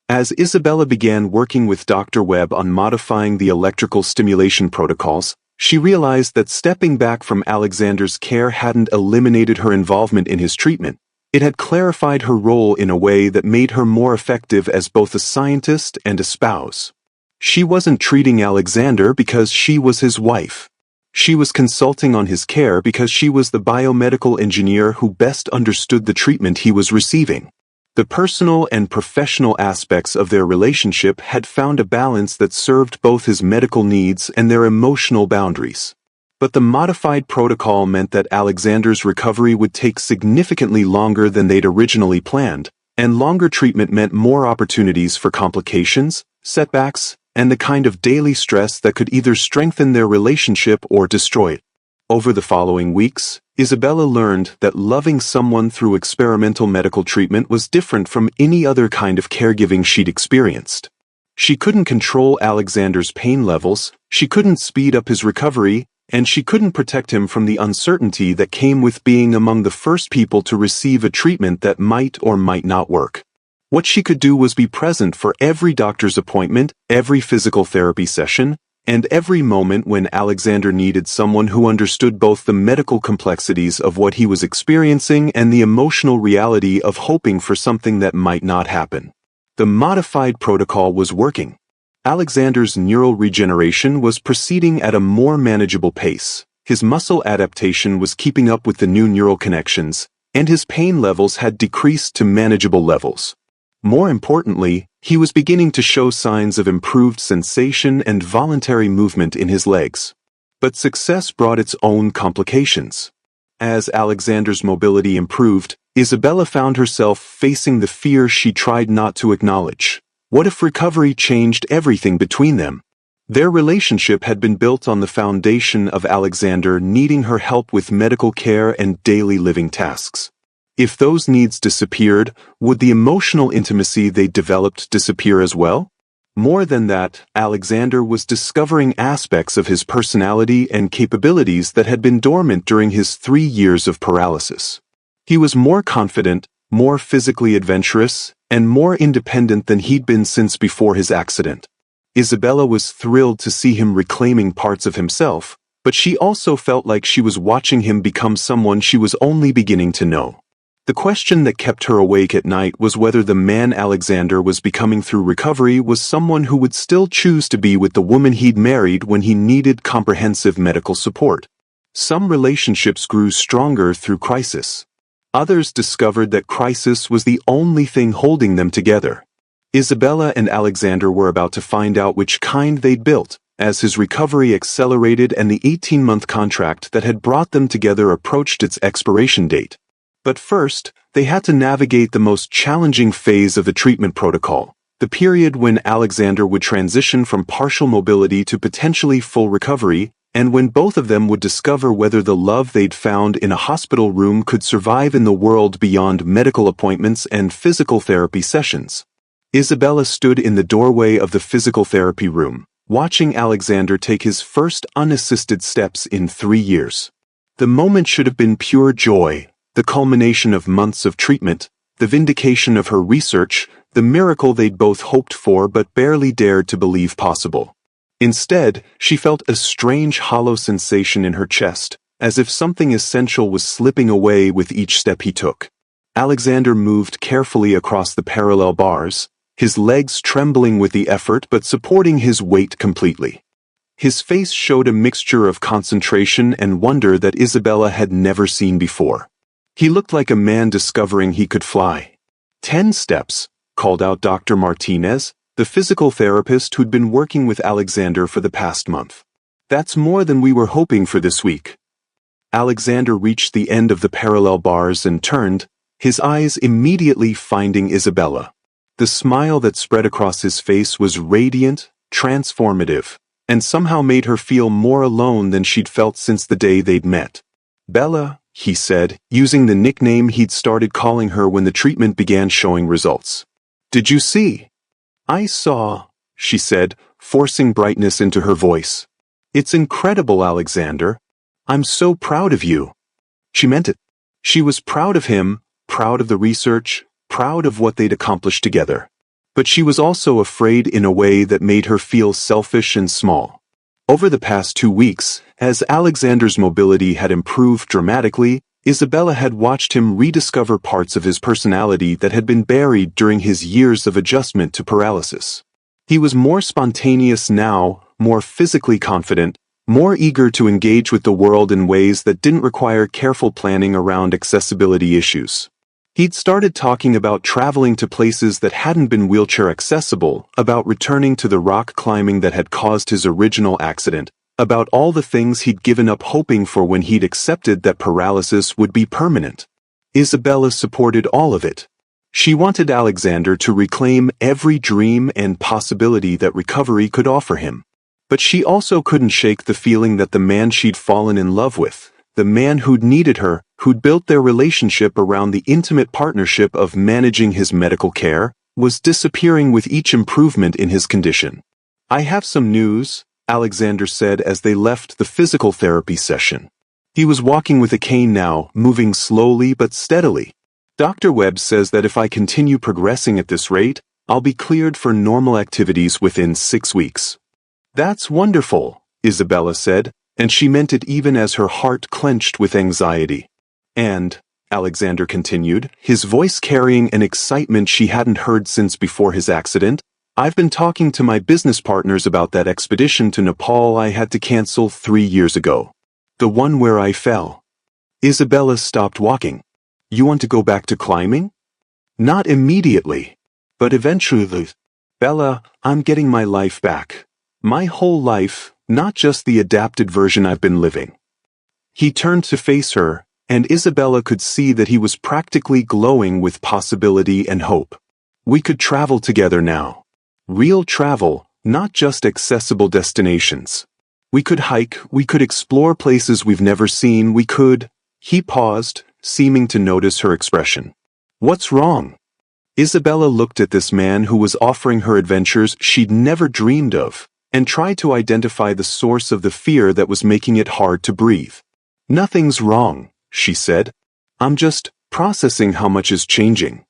As Isabella began working with Dr. Webb on modifying the electrical stimulation protocols, she realized that stepping back from Alexander's care hadn't eliminated her involvement in his treatment. It had clarified her role in a way that made her more effective as both a scientist and a spouse. She wasn't treating Alexander because she was his wife. She was consulting on his care because she was the biomedical engineer who best understood the treatment he was receiving. The personal and professional aspects of their relationship had found a balance that served both his medical needs and their emotional boundaries. But the modified protocol meant that Alexander's recovery would take significantly longer than they'd originally planned, and longer treatment meant more opportunities for complications, setbacks, and the kind of daily stress that could either strengthen their relationship or destroy it. Over the following weeks, Isabella learned that loving someone through experimental medical treatment was different from any other kind of caregiving she'd experienced. She couldn't control Alexander's pain levels, she couldn't speed up his recovery, and she couldn't protect him from the uncertainty that came with being among the first people to receive a treatment that might or might not work. What she could do was be present for every doctor's appointment, every physical therapy session, and every moment when Alexander needed someone who understood both the medical complexities of what he was experiencing and the emotional reality of hoping for something that might not happen. The modified protocol was working. Alexander's neural regeneration was proceeding at a more manageable pace, his muscle adaptation was keeping up with the new neural connections, and his pain levels had decreased to manageable levels. More importantly, he was beginning to show signs of improved sensation and voluntary movement in his legs. But success brought its own complications. As Alexander's mobility improved, Isabella found herself facing the fear she tried not to acknowledge. What if recovery changed everything between them? Their relationship had been built on the foundation of Alexander needing her help with medical care and daily living tasks. If those needs disappeared, would the emotional intimacy they developed disappear as well? More than that, Alexander was discovering aspects of his personality and capabilities that had been dormant during his 3 years of paralysis. He was more confident, more physically adventurous, and more independent than he'd been since before his accident. Isabella was thrilled to see him reclaiming parts of himself, but she also felt like she was watching him become someone she was only beginning to know. The question that kept her awake at night was whether the man Alexander was becoming through recovery was someone who would still choose to be with the woman he'd married when he needed comprehensive medical support. Some relationships grew stronger through crisis. Others discovered that crisis was the only thing holding them together. Isabella and Alexander were about to find out which kind they'd built, as his recovery accelerated and the 18-month contract that had brought them together approached its expiration date. But first, they had to navigate the most challenging phase of the treatment protocol, the period when Alexander would transition from partial mobility to potentially full recovery, and when both of them would discover whether the love they'd found in a hospital room could survive in the world beyond medical appointments and physical therapy sessions. Isabella stood in the doorway of the physical therapy room, watching Alexander take his first unassisted steps in 3 years. The moment should have been pure joy. The culmination of months of treatment, the vindication of her research, the miracle they'd both hoped for but barely dared to believe possible. Instead, she felt a strange hollow sensation in her chest, as if something essential was slipping away with each step he took. Alexander moved carefully across the parallel bars, his legs trembling with the effort but supporting his weight completely. His face showed a mixture of concentration and wonder that Isabella had never seen before. He looked like a man discovering he could fly. 10 steps, called out Dr. Martinez, the physical therapist who'd been working with Alexander for the past month. That's more than we were hoping for this week. Alexander reached the end of the parallel bars and turned, his eyes immediately finding Isabella. The smile that spread across his face was radiant, transformative, and somehow made her feel more alone than she'd felt since the day they'd met. Bella, he said, using the nickname he'd started calling her when the treatment began showing results. Did you see? I saw, she said, forcing brightness into her voice. It's incredible, Alexander. I'm so proud of you. She meant it. She was proud of him, proud of the research, proud of what they'd accomplished together. But she was also afraid in a way that made her feel selfish and small. Over the past 2 weeks, as Alexander's mobility had improved dramatically, Isabella had watched him rediscover parts of his personality that had been buried during his years of adjustment to paralysis. He was more spontaneous now, more physically confident, more eager to engage with the world in ways that didn't require careful planning around accessibility issues. He'd started talking about traveling to places that hadn't been wheelchair accessible, about returning to the rock climbing that had caused his original accident, about all the things he'd given up hoping for when he'd accepted that paralysis would be permanent. Isabella supported all of it. She wanted Alexander to reclaim every dream and possibility that recovery could offer him. But she also couldn't shake the feeling that the man she'd fallen in love with, the man who'd needed her, who'd built their relationship around the intimate partnership of managing his medical care, was disappearing with each improvement in his condition. I have some news, Alexander said as they left the physical therapy session. He was walking with a cane now, moving slowly but steadily. Dr. Webb says that if I continue progressing at this rate, I'll be cleared for normal activities within 6 weeks. That's wonderful, Isabella said, and she meant it even as her heart clenched with anxiety. And, Alexander continued, his voice carrying an excitement she hadn't heard since before his accident, I've been talking to my business partners about that expedition to Nepal I had to cancel 3 years ago. The one where I fell. Isabella stopped walking. You want to go back to climbing? Not immediately. But eventually. Bella, I'm getting my life back. My whole life, not just the adapted version I've been living. He turned to face her, and Isabella could see that he was practically glowing with possibility and hope. We could travel together now. Real travel, not just accessible destinations. We could hike, we could explore places we've never seen, we could... He paused, seeming to notice her expression. What's wrong? Isabella looked at this man who was offering her adventures she'd never dreamed of, and tried to identify the source of the fear that was making it hard to breathe. Nothing's wrong, she said. I'm just processing how much is changing.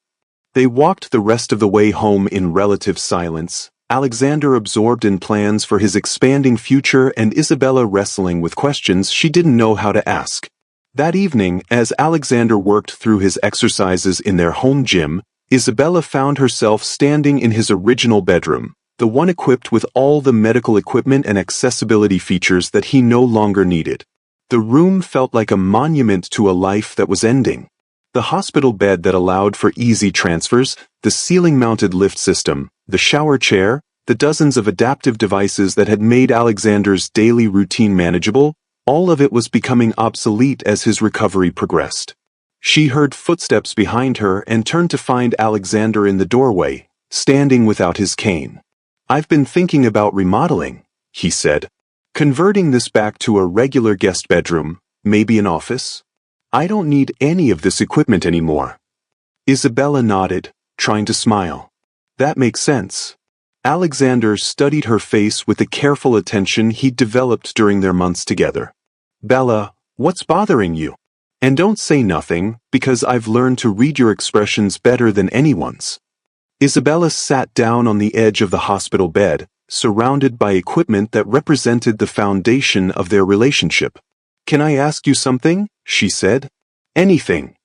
They walked the rest of the way home in relative silence, Alexander absorbed in plans for his expanding future and Isabella wrestling with questions she didn't know how to ask. That evening, as Alexander worked through his exercises in their home gym, Isabella found herself standing in his original bedroom, the one equipped with all the medical equipment and accessibility features that he no longer needed. The room felt like a monument to a life that was ending. The hospital bed that allowed for easy transfers, the ceiling-mounted lift system, the shower chair, the dozens of adaptive devices that had made Alexander's daily routine manageable, all of it was becoming obsolete as his recovery progressed. She heard footsteps behind her and turned to find Alexander in the doorway, standing without his cane. I've been thinking about remodeling, he said. Converting this back to a regular guest bedroom, maybe an office. I don't need any of this equipment anymore. Isabella nodded, trying to smile. That makes sense. Alexander studied her face with the careful attention he'd developed during their months together. Bella, what's bothering you? And don't say nothing, because I've learned to read your expressions better than anyone's. Isabella sat down on the edge of the hospital bed, surrounded by equipment that represented the foundation of their relationship. Can I ask you something? She said. Anything.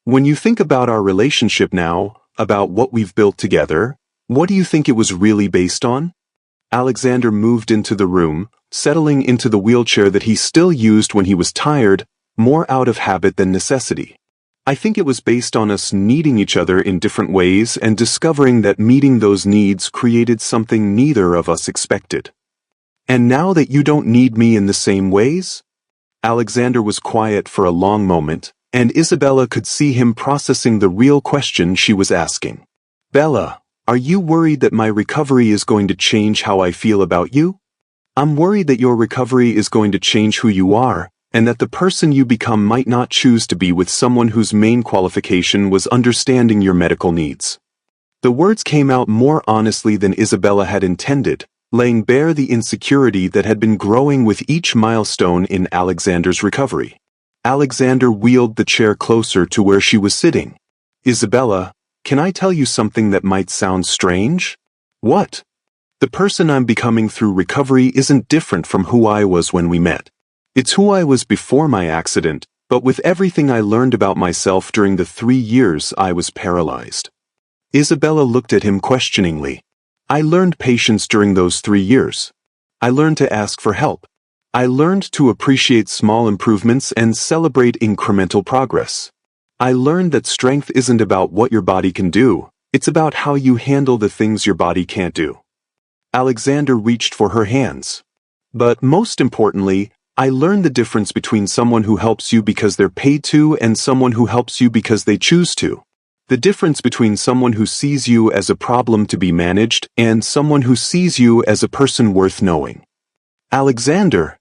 When you think about our relationship now, about what we've built together, what do you think it was really based on? Alexander moved into the room, settling into the wheelchair that he still used when he was tired, more out of habit than necessity. I think it was based on us needing each other in different ways and discovering that meeting those needs created something neither of us expected. And now that you don't need me in the same ways? Alexander was quiet for a long moment, and Isabella could see him processing the real question she was asking. Bella, Are you worried that my recovery is going to change how I feel about you? I'm worried that your recovery is going to change who you are, and that the person you become might not choose to be with someone whose main qualification was understanding your medical needs. The words came out more honestly than Isabella had intended, laying bare the insecurity that had been growing with each milestone in Alexander's recovery. Alexander wheeled the chair closer to where she was sitting. Isabella, can I tell you something that might sound strange? What? The person I'm becoming through recovery isn't different from who I was when we met. It's who I was before my accident, but with everything I learned about myself during the 3 years I was paralyzed. Isabella looked at him questioningly. I learned patience during those 3 years. I learned to ask for help. I learned to appreciate small improvements and celebrate incremental progress. I learned that strength isn't about what your body can do, it's about how you handle the things your body can't do. Alexander reached for her hands. But most importantly, I learned the difference between someone who helps you because they're paid to and someone who helps you because they choose to. The difference between someone who sees you as a problem to be managed and someone who sees you as a person worth knowing. Alexander,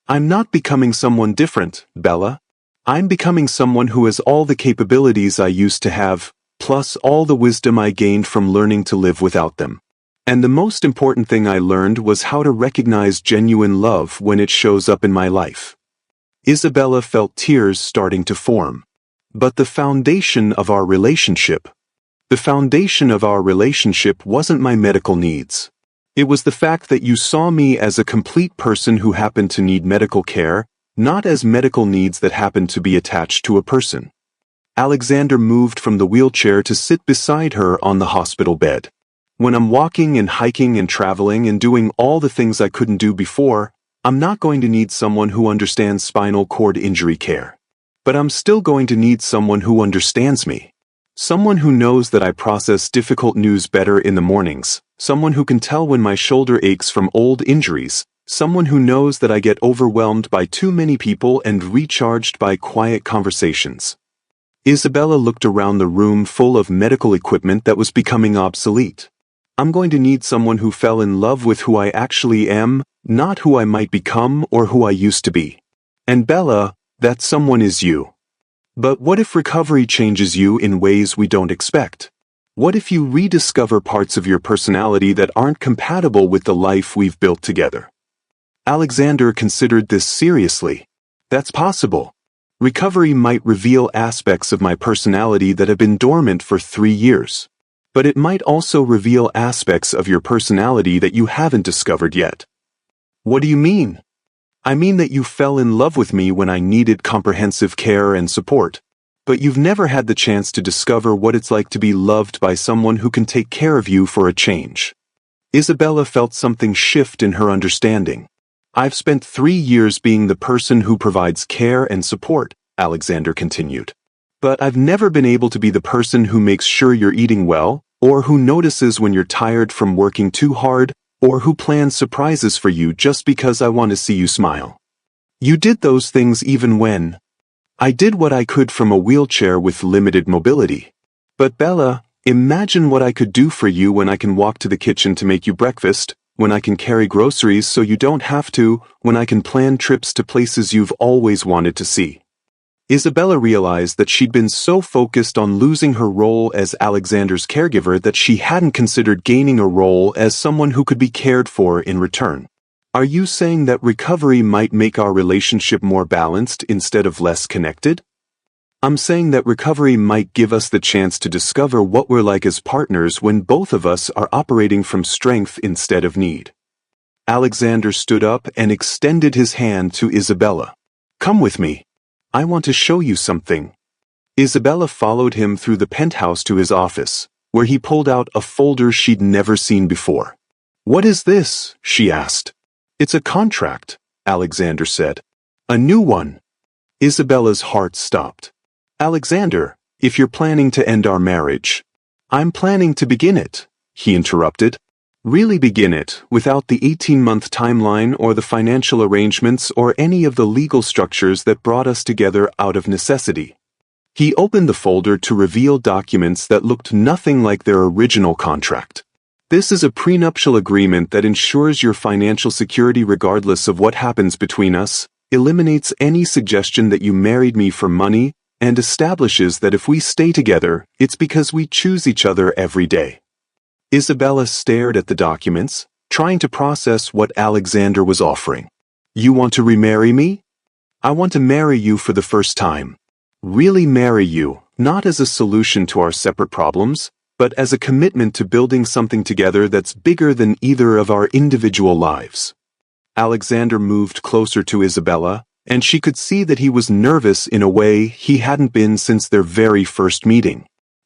I'm not becoming someone different, Bella. I'm becoming someone who has all the capabilities I used to have, plus all the wisdom I gained from learning to live without them. And the most important thing I learned was how to recognize genuine love when it shows up in my life. Isabella felt tears starting to form. But the foundation of our relationship wasn't my medical needs. It was the fact that you saw me as a complete person who happened to need medical care, not as medical needs that happened to be attached to a person. Alexander moved from the wheelchair to sit beside her on the hospital bed. When I'm walking and hiking and traveling and doing all the things I couldn't do before, I'm not going to need someone who understands spinal cord injury care. But I'm still going to need someone who understands me. Someone who knows that I process difficult news better in the mornings, someone who can tell when my shoulder aches from old injuries, someone who knows that I get overwhelmed by too many people and recharged by quiet conversations. Isabella looked around the room full of medical equipment that was becoming obsolete. I'm going to need someone who fell in love with who I actually am, not who I might become or who I used to be. And Bella, that someone is you. But what if recovery changes you in ways we don't expect? What if you rediscover parts of your personality that aren't compatible with the life we've built together? Alexander considered this seriously. That's possible. Recovery might reveal aspects of my personality that have been dormant for 3 years. But it might also reveal aspects of your personality that you haven't discovered yet. What do you mean? I mean that you fell in love with me when I needed comprehensive care and support. But you've never had the chance to discover what it's like to be loved by someone who can take care of you for a change. Isabella felt something shift in her understanding. I've spent 3 years being the person who provides care and support, Alexander continued. But I've never been able to be the person who makes sure you're eating well, or who notices when you're tired from working too hard, or who plans surprises for you just because I want to see you smile. You did those things even when I did what I could from a wheelchair with limited mobility. But Bella, imagine what I could do for you when I can walk to the kitchen to make you breakfast, when I can carry groceries so you don't have to, when I can plan trips to places you've always wanted to see. Isabella realized that she'd been so focused on losing her role as Alexander's caregiver that she hadn't considered gaining a role as someone who could be cared for in return. Are you saying that recovery might make our relationship more balanced instead of less connected? I'm saying that recovery might give us the chance to discover what we're like as partners when both of us are operating from strength instead of need. Alexander stood up and extended his hand to Isabella. Come with me. I want to show you something. Isabella followed him through the penthouse to his office, where he pulled out a folder she'd never seen before. What is this? She asked. It's a contract, Alexander said. A new one. Isabella's heart stopped. Alexander, if you're planning to end our marriage, I'm planning to begin it, he interrupted. Really begin it, without the 18-month timeline or the financial arrangements or any of the legal structures that brought us together out of necessity. He opened the folder to reveal documents that looked nothing like their original contract. This is a prenuptial agreement that ensures your financial security regardless of what happens between us, eliminates any suggestion that you married me for money, and establishes that if we stay together, it's because we choose each other every day. Isabella stared at the documents, trying to process what Alexander was offering. You want to remarry me? I want to marry you for the first time. Really marry you, not as a solution to our separate problems, but as a commitment to building something together that's bigger than either of our individual lives. Alexander moved closer to Isabella, and she could see that he was nervous in a way he hadn't been since their very first meeting.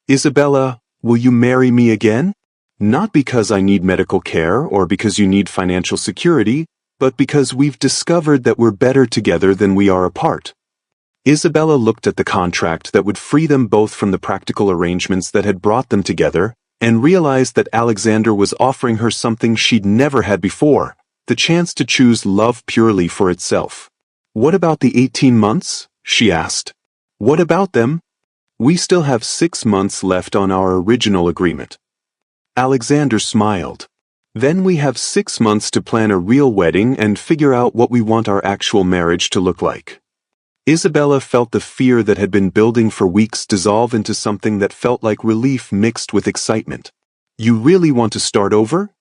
Isabella, will you marry me again? Not because I need medical care or because you need financial security, but because we've discovered that we're better together than we are apart. Isabella looked at the contract that would free them both from the practical arrangements that had brought them together, and realized that Alexander was offering her something she'd never had before, the chance to choose love purely for itself. What about the 18 months? She asked. What about them? We still have 6 months left on our original agreement. Alexander smiled. Then we have 6 months to plan a real wedding and figure out what we want our actual marriage to look like. Isabella felt the fear that had been building for weeks dissolve into something that felt like relief mixed with excitement. You really want to start over?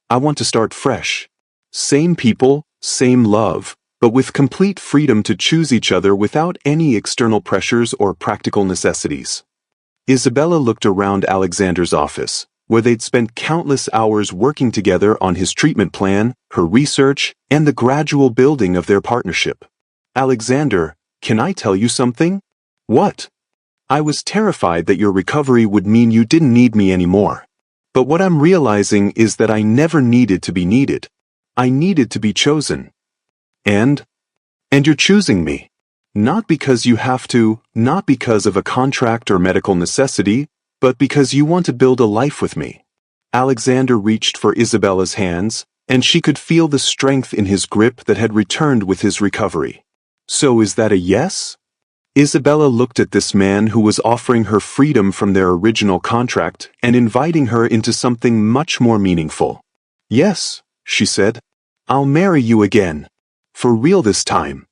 I want to start fresh. Same people, same love, but with complete freedom to choose each other without any external pressures or practical necessities. Isabella looked around Alexander's office, where they'd spent countless hours working together on his treatment plan, her research, and the gradual building of their partnership. Alexander, can I tell you something? What? I was terrified that your recovery would mean you didn't need me anymore. But what I'm realizing is that I never needed to be needed. I needed to be chosen. And you're choosing me. Not because you have to, not because of a contract or medical necessity, but because you want to build a life with me. Alexander reached for Isabella's hands, and she could feel the strength in his grip that had returned with his recovery. So is that a yes? Isabella looked at this man who was offering her freedom from their original contract and inviting her into something much more meaningful. Yes, she said. I'll marry you again. For real this time.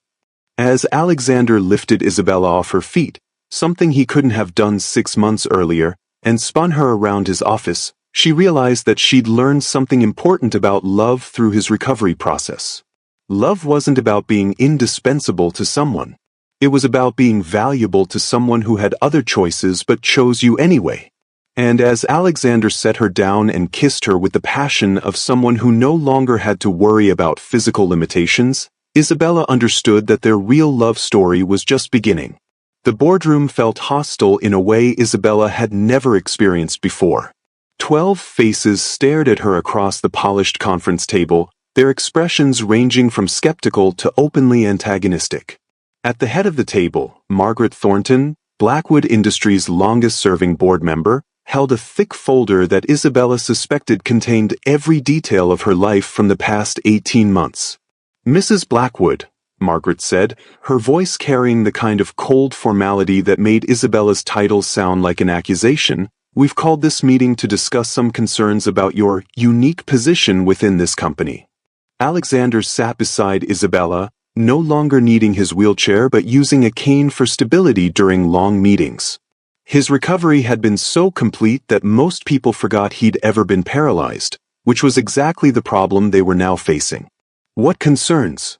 As Alexander lifted Isabella off her feet, something he couldn't have done 6 months earlier, and spun her around his office, she realized that she'd learned something important about love through his recovery process. Love wasn't about being indispensable to someone. It was about being valuable to someone who had other choices but chose you anyway. And as Alexander set her down and kissed her with the passion of someone who no longer had to worry about physical limitations, Isabella understood that their real love story was just beginning. The boardroom felt hostile in a way Isabella had never experienced before. 12 faces stared at her across the polished conference table, their expressions ranging from skeptical to openly antagonistic. At the head of the table, Margaret Thornton, Blackwood Industries' longest-serving board member, held a thick folder that Isabella suspected contained every detail of her life from the past 18 months. Mrs. Blackwood, Margaret said, her voice carrying the kind of cold formality that made Isabella's title sound like an accusation, we've called this meeting to discuss some concerns about your unique position within this company. Alexander sat beside Isabella, no longer needing his wheelchair but using a cane for stability during long meetings. His recovery had been so complete that most people forgot he'd ever been paralyzed, which was exactly the problem they were now facing. What concerns?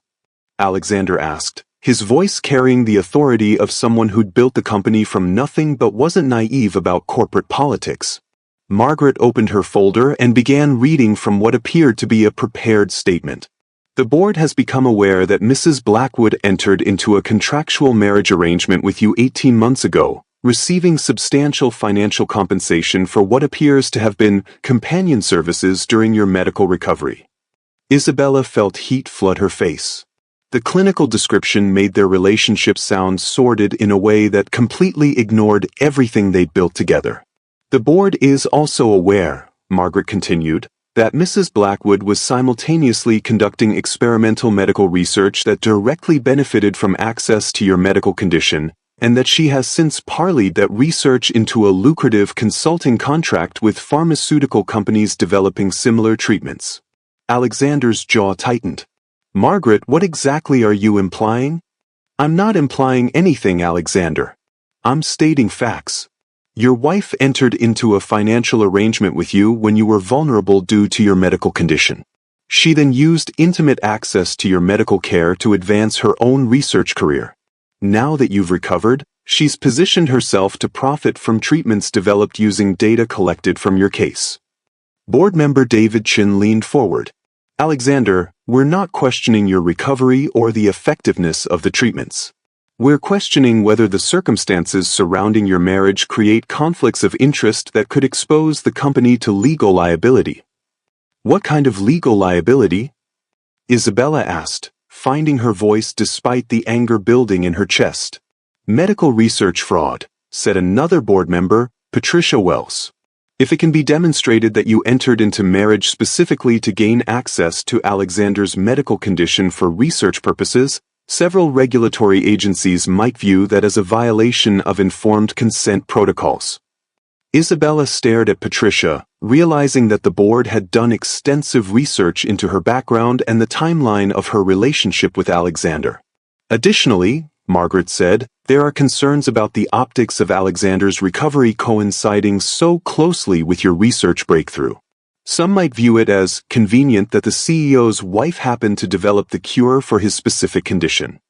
Alexander asked, his voice carrying the authority of someone who'd built the company from nothing but wasn't naive about corporate politics. Margaret opened her folder and began reading from what appeared to be a prepared statement. The board has become aware that Mrs. Blackwood entered into a contractual marriage arrangement with you 18 months ago, receiving substantial financial compensation for what appears to have been companion services during your medical recovery. Isabella felt heat flood her face. The clinical description made their relationship sound sordid in a way that completely ignored everything they'd built together. The board is also aware, Margaret continued, that Mrs. Blackwood was simultaneously conducting experimental medical research that directly benefited from access to your medical condition, and that she has since parlayed that research into a lucrative consulting contract with pharmaceutical companies developing similar treatments. Alexander's jaw tightened. Margaret, what exactly are you implying? I'm not implying anything, Alexander. I'm stating facts. Your wife entered into a financial arrangement with you when you were vulnerable due to your medical condition. She then used intimate access to your medical care to advance her own research career. Now that you've recovered, she's positioned herself to profit from treatments developed using data collected from your case. Board member David Chin leaned forward. Alexander, we're not questioning your recovery or the effectiveness of the treatments. We're questioning whether the circumstances surrounding your marriage create conflicts of interest that could expose the company to legal liability. What kind of legal liability? Isabella asked, finding her voice despite the anger building in her chest. Medical research fraud, said another board member, Patricia Wells. If it can be demonstrated that you entered into marriage specifically to gain access to Alexander's medical condition for research purposes, several regulatory agencies might view that as a violation of informed consent protocols. Isabella stared at Patricia, realizing that the board had done extensive research into her background and the timeline of her relationship with Alexander. Additionally, Margaret said, there are concerns about the optics of Alexander's recovery coinciding so closely with your research breakthrough. Some might view it as convenient that the CEO's wife happened to develop the cure for his specific condition.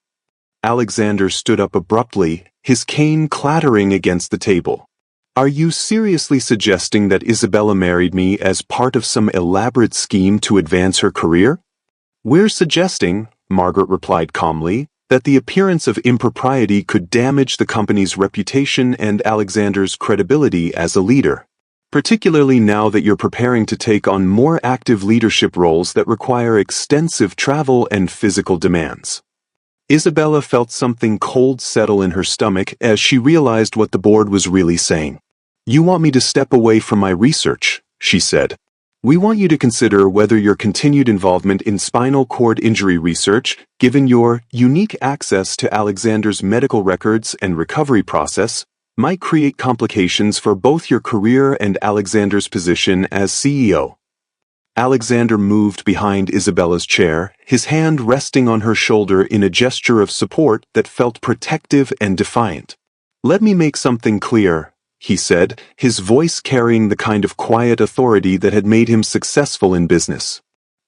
Alexander stood up abruptly, his cane clattering against the table. Are you seriously suggesting that Isabella married me as part of some elaborate scheme to advance her career? We're suggesting, Margaret replied calmly, that the appearance of impropriety could damage the company's reputation and Alexander's credibility as a leader. Particularly now that you're preparing to take on more active leadership roles that require extensive travel and physical demands. Isabella felt something cold settle in her stomach as she realized what the board was really saying. You want me to step away from my research, she said. We want you to consider whether your continued involvement in spinal cord injury research, given your unique access to Alexander's medical records and recovery process, might create complications for both your career and Alexander's position as CEO. Alexander moved behind Isabella's chair, his hand resting on her shoulder in a gesture of support that felt protective and defiant. Let me make something clear, he said, his voice carrying the kind of quiet authority that had made him successful in business.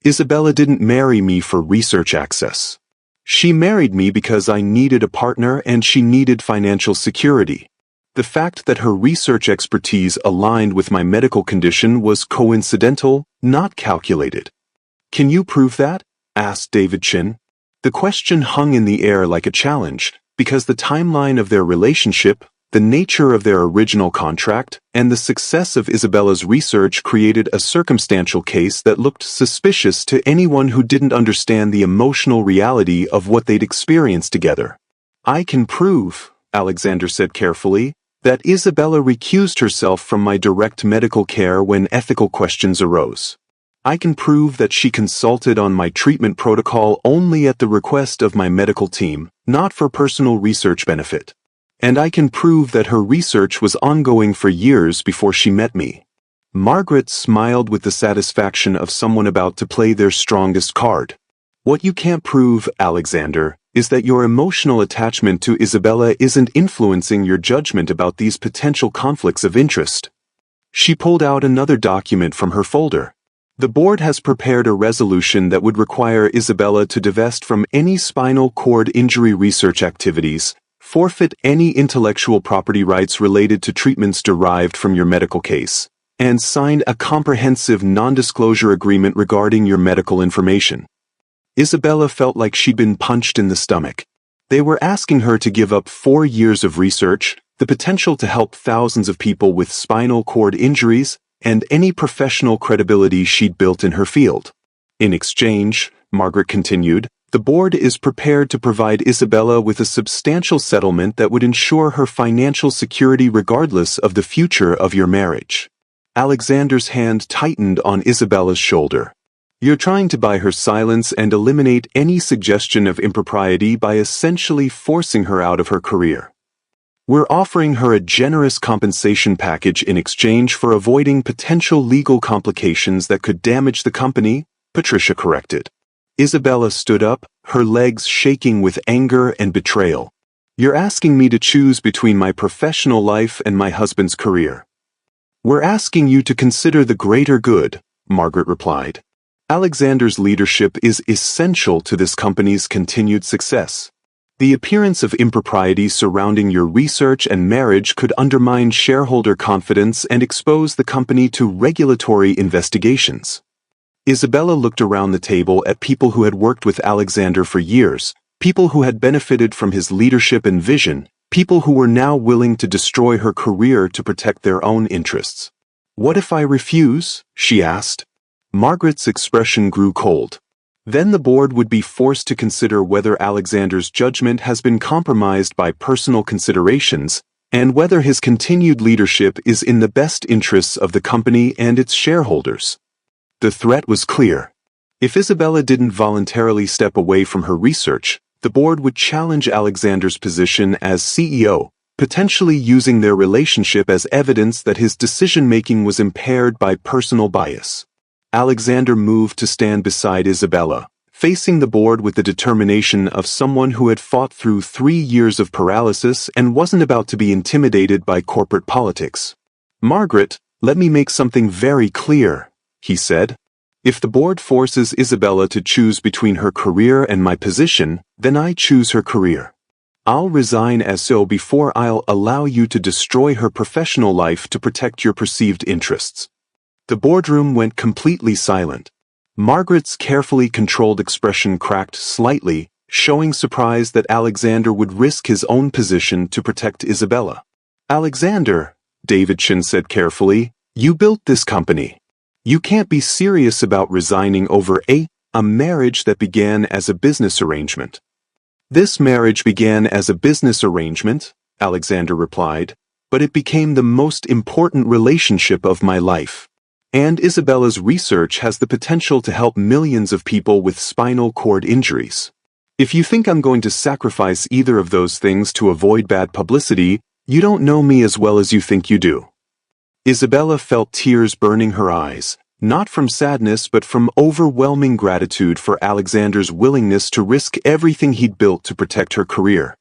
Isabella didn't marry me for research access. She married me because I needed a partner and she needed financial security. The fact that her research expertise aligned with my medical condition was coincidental, not calculated. Can you prove that? Asked David Chin. The question hung in the air like a challenge, because the timeline of their relationship, the nature of their original contract, and the success of Isabella's research created a circumstantial case that looked suspicious to anyone who didn't understand the emotional reality of what they'd experienced together. I can prove, Alexander said carefully, that Isabella recused herself from my direct medical care when ethical questions arose. I can prove that she consulted on my treatment protocol only at the request of my medical team, not for personal research benefit. And I can prove that her research was ongoing for years before she met me. Margaret smiled with the satisfaction of someone about to play their strongest card. What you can't prove, Alexander, is that your emotional attachment to Isabella isn't influencing your judgment about these potential conflicts of interest. She pulled out another document from her folder. The board has prepared a resolution that would require Isabella to divest from any spinal cord injury research activities, forfeit any intellectual property rights related to treatments derived from your medical case, and sign a comprehensive non-disclosure agreement regarding your medical information. Isabella felt like she'd been punched in the stomach. They were asking her to give up 4 years of research, the potential to help thousands of people with spinal cord injuries, and any professional credibility she'd built in her field. In exchange, Margaret continued, the board is prepared to provide Isabella with a substantial settlement that would ensure her financial security regardless of the future of your marriage. Alexander's hand tightened on Isabella's shoulder. You're trying to buy her silence and eliminate any suggestion of impropriety by essentially forcing her out of her career. We're offering her a generous compensation package in exchange for avoiding potential legal complications that could damage the company, Patricia corrected. Isabella stood up, her legs shaking with anger and betrayal. You're asking me to choose between my professional life and my husband's career. We're asking you to consider the greater good, Margaret replied. Alexander's leadership is essential to this company's continued success. The appearance of impropriety surrounding your research and marriage could undermine shareholder confidence and expose the company to regulatory investigations. Isabella looked around the table at people who had worked with Alexander for years, people who had benefited from his leadership and vision, people who were now willing to destroy her career to protect their own interests. What if I refuse? She asked. Margaret's expression grew cold. Then the board would be forced to consider whether Alexander's judgment has been compromised by personal considerations, and whether his continued leadership is in the best interests of the company and its shareholders. The threat was clear. If Isabella didn't voluntarily step away from her research, the board would challenge Alexander's position as CEO, potentially using their relationship as evidence that his decision-making was impaired by personal bias. Alexander moved to stand beside Isabella, facing the board with the determination of someone who had fought through 3 years of paralysis and wasn't about to be intimidated by corporate politics. Margaret, let me make something very clear, he said. If the board forces Isabella to choose between her career and my position, then I choose her career. I'll resign as so before I'll allow you to destroy her professional life to protect your perceived interests. The boardroom went completely silent. Margaret's carefully controlled expression cracked slightly, showing surprise that Alexander would risk his own position to protect Isabella. Alexander, Davidson said carefully, you built this company. You can't be serious about resigning over a marriage that began as a business arrangement. This marriage began as a business arrangement, Alexander replied, but it became the most important relationship of my life. And Isabella's research has the potential to help millions of people with spinal cord injuries. If you think I'm going to sacrifice either of those things to avoid bad publicity, you don't know me as well as you think you do. Isabella felt tears burning her eyes, not from sadness but from overwhelming gratitude for Alexander's willingness to risk everything he'd built to protect her career.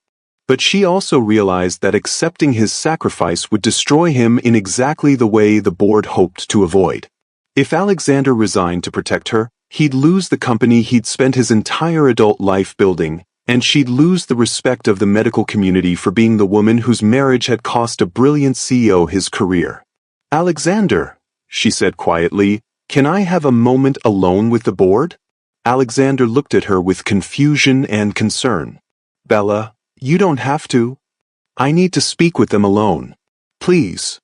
But she also realized that accepting his sacrifice would destroy him in exactly the way the board hoped to avoid. If Alexander resigned to protect her, he'd lose the company he'd spent his entire adult life building, and she'd lose the respect of the medical community for being the woman whose marriage had cost a brilliant CEO his career. Alexander, she said quietly, can I have a moment alone with the board? Alexander looked at her with confusion and concern. Bella, you don't have to. I need to speak with them alone. Please.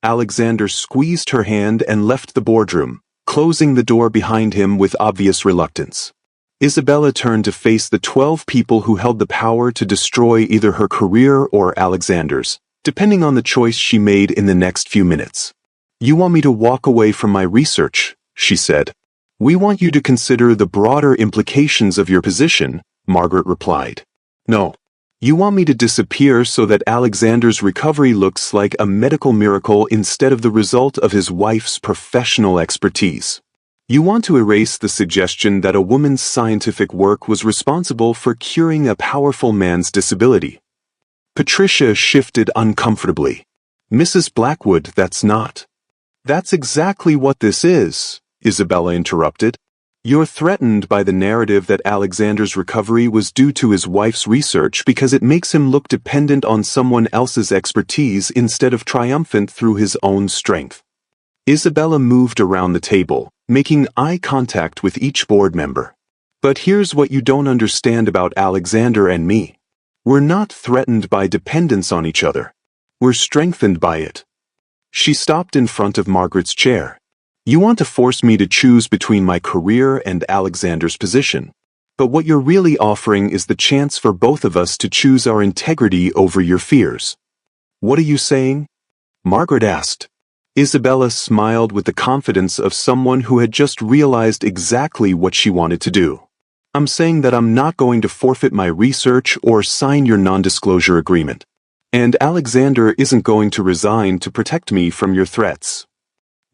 Alexander squeezed her hand and left the boardroom, closing the door behind him with obvious reluctance. Isabella turned to face the 12 people who held the power to destroy either her career or Alexander's, depending on the choice she made in the next few minutes. You want me to walk away from my research, she said. We want you to consider the broader implications of your position, Margaret replied. No. You want me to disappear so that Alexander's recovery looks like a medical miracle instead of the result of his wife's professional expertise. You want to erase the suggestion that a woman's scientific work was responsible for curing a powerful man's disability. Patricia shifted uncomfortably. Mrs. Blackwood, that's not. That's exactly what this is, Isabella interrupted. You're threatened by the narrative that Alexander's recovery was due to his wife's research because it makes him look dependent on someone else's expertise instead of triumphant through his own strength. Isabella moved around the table, making eye contact with each board member. But here's what you don't understand about Alexander and me. We're not threatened by dependence on each other. We're strengthened by it. She stopped in front of Margaret's chair. You want to force me to choose between my career and Alexander's position. But what you're really offering is the chance for both of us to choose our integrity over your fears. What are you saying? Margaret asked. Isabella smiled with the confidence of someone who had just realized exactly what she wanted to do. I'm saying that I'm not going to forfeit my research or sign your non-disclosure agreement. And Alexander isn't going to resign to protect me from your threats.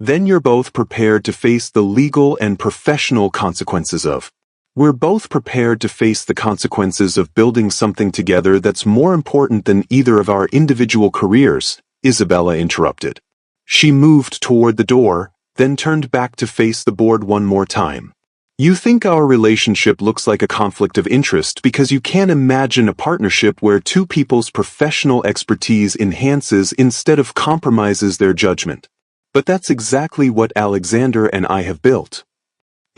Then you're both prepared to face the legal and professional consequences of. We're both prepared to face the consequences of building something together that's more important than either of our individual careers, Isabella interrupted. She moved toward the door, then turned back to face the board one more time. You think our relationship looks like a conflict of interest because you can't imagine a partnership where two people's professional expertise enhances instead of compromises their judgment. But that's exactly what Alexander and I have built.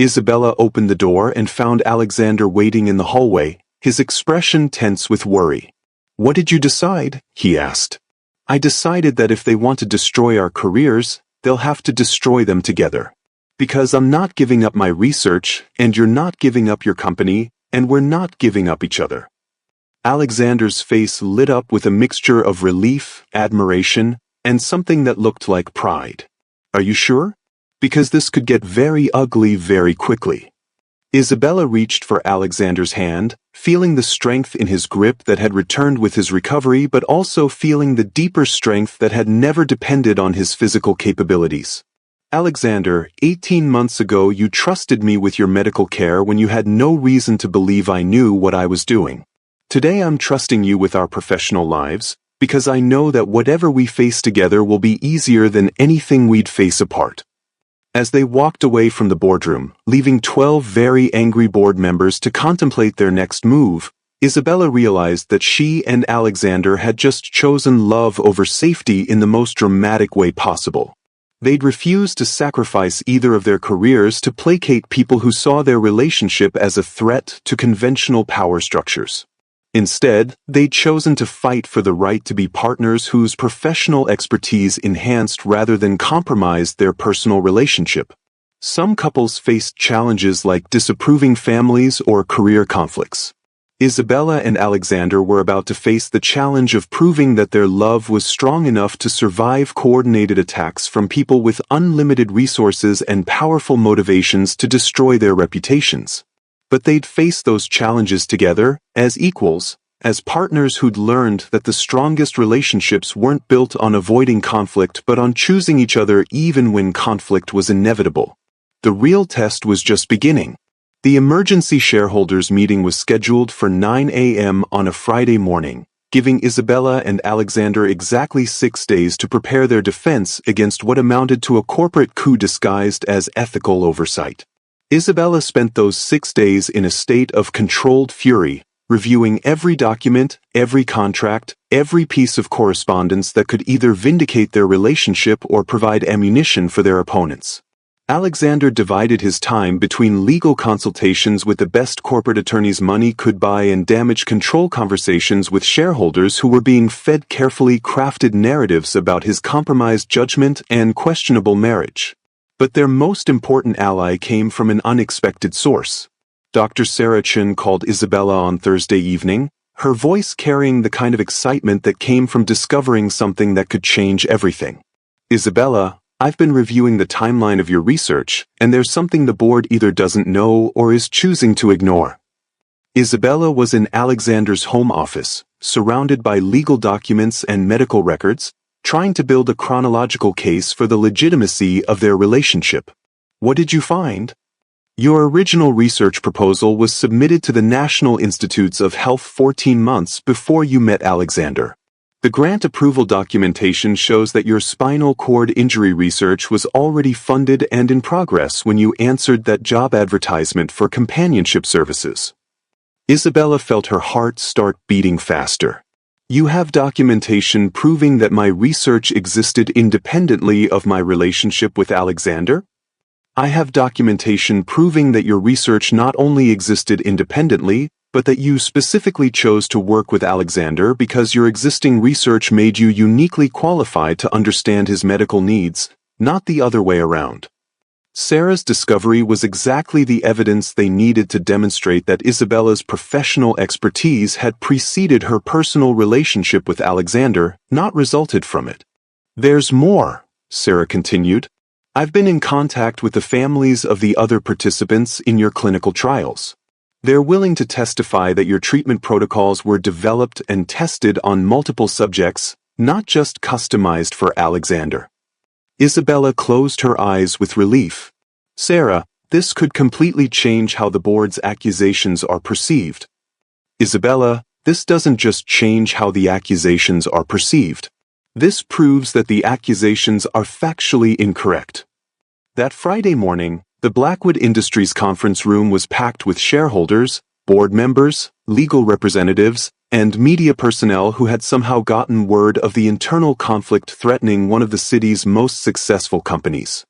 Isabella opened the door and found Alexander waiting in the hallway, his expression tense with worry. What did you decide? He asked. I decided that if they want to destroy our careers, they'll have to destroy them together. Because I'm not giving up my research, and you're not giving up your company, and we're not giving up each other. Alexander's face lit up with a mixture of relief, admiration, and something that looked like pride. Are you sure? Because this could get very ugly very quickly. Isabella reached for Alexander's hand, feeling the strength in his grip that had returned with his recovery but also feeling the deeper strength that had never depended on his physical capabilities. Alexander, 18 months ago you trusted me with your medical care when you had no reason to believe I knew what I was doing. Today I'm trusting you with our professional lives, because I know that whatever we face together will be easier than anything we'd face apart. As they walked away from the boardroom, leaving 12 very angry board members to contemplate their next move, Isabella realized that she and Alexander had just chosen love over safety in the most dramatic way possible. They'd refused to sacrifice either of their careers to placate people who saw their relationship as a threat to conventional power structures. Instead, they'd chosen to fight for the right to be partners whose professional expertise enhanced rather than compromised their personal relationship. Some couples faced challenges like disapproving families or career conflicts. Isabella and Alexander were about to face the challenge of proving that their love was strong enough to survive coordinated attacks from people with unlimited resources and powerful motivations to destroy their reputations. But they'd face those challenges together, as equals, as partners who'd learned that the strongest relationships weren't built on avoiding conflict but on choosing each other even when conflict was inevitable. The real test was just beginning. The emergency shareholders meeting was scheduled for 9 a.m. on a Friday morning, giving Isabella and Alexander exactly 6 days to prepare their defense against what amounted to a corporate coup disguised as ethical oversight. Isabella spent those 6 days in a state of controlled fury, reviewing every document, every contract, every piece of correspondence that could either vindicate their relationship or provide ammunition for their opponents. Alexander divided his time between legal consultations with the best corporate attorneys money could buy and damage control conversations with shareholders who were being fed carefully crafted narratives about his compromised judgment and questionable marriage. But their most important ally came from an unexpected source. Dr. Sarah Chen called Isabella on Thursday evening, her voice carrying the kind of excitement that came from discovering something that could change everything. Isabella, I've been reviewing the timeline of your research, and there's something the board either doesn't know or is choosing to ignore. Isabella was in Alexander's home office, surrounded by legal documents and medical records, trying to build a chronological case for the legitimacy of their relationship. What did you find? Your original research proposal was submitted to the National Institutes of Health 14 months before you met Alexander. The grant approval documentation shows that your spinal cord injury research was already funded and in progress when you answered that job advertisement for companionship services. Isabella felt her heart start beating faster. You have documentation proving that my research existed independently of my relationship with Alexander? I have documentation proving that your research not only existed independently, but that you specifically chose to work with Alexander because your existing research made you uniquely qualified to understand his medical needs, not the other way around. Sarah's discovery was exactly the evidence they needed to demonstrate that Isabella's professional expertise had preceded her personal relationship with Alexander, not resulted from it. There's more, Sarah continued. I've been in contact with the families of the other participants in your clinical trials. They're willing to testify that your treatment protocols were developed and tested on multiple subjects, not just customized for Alexander. Isabella closed her eyes with relief. Sarah, this could completely change how the board's accusations are perceived. Isabella, this doesn't just change how the accusations are perceived. This proves that the accusations are factually incorrect. That Friday morning, the Blackwood Industries conference room was packed with shareholders, board members, legal representatives, and media personnel who had somehow gotten word of the internal conflict threatening one of the city's most successful companies.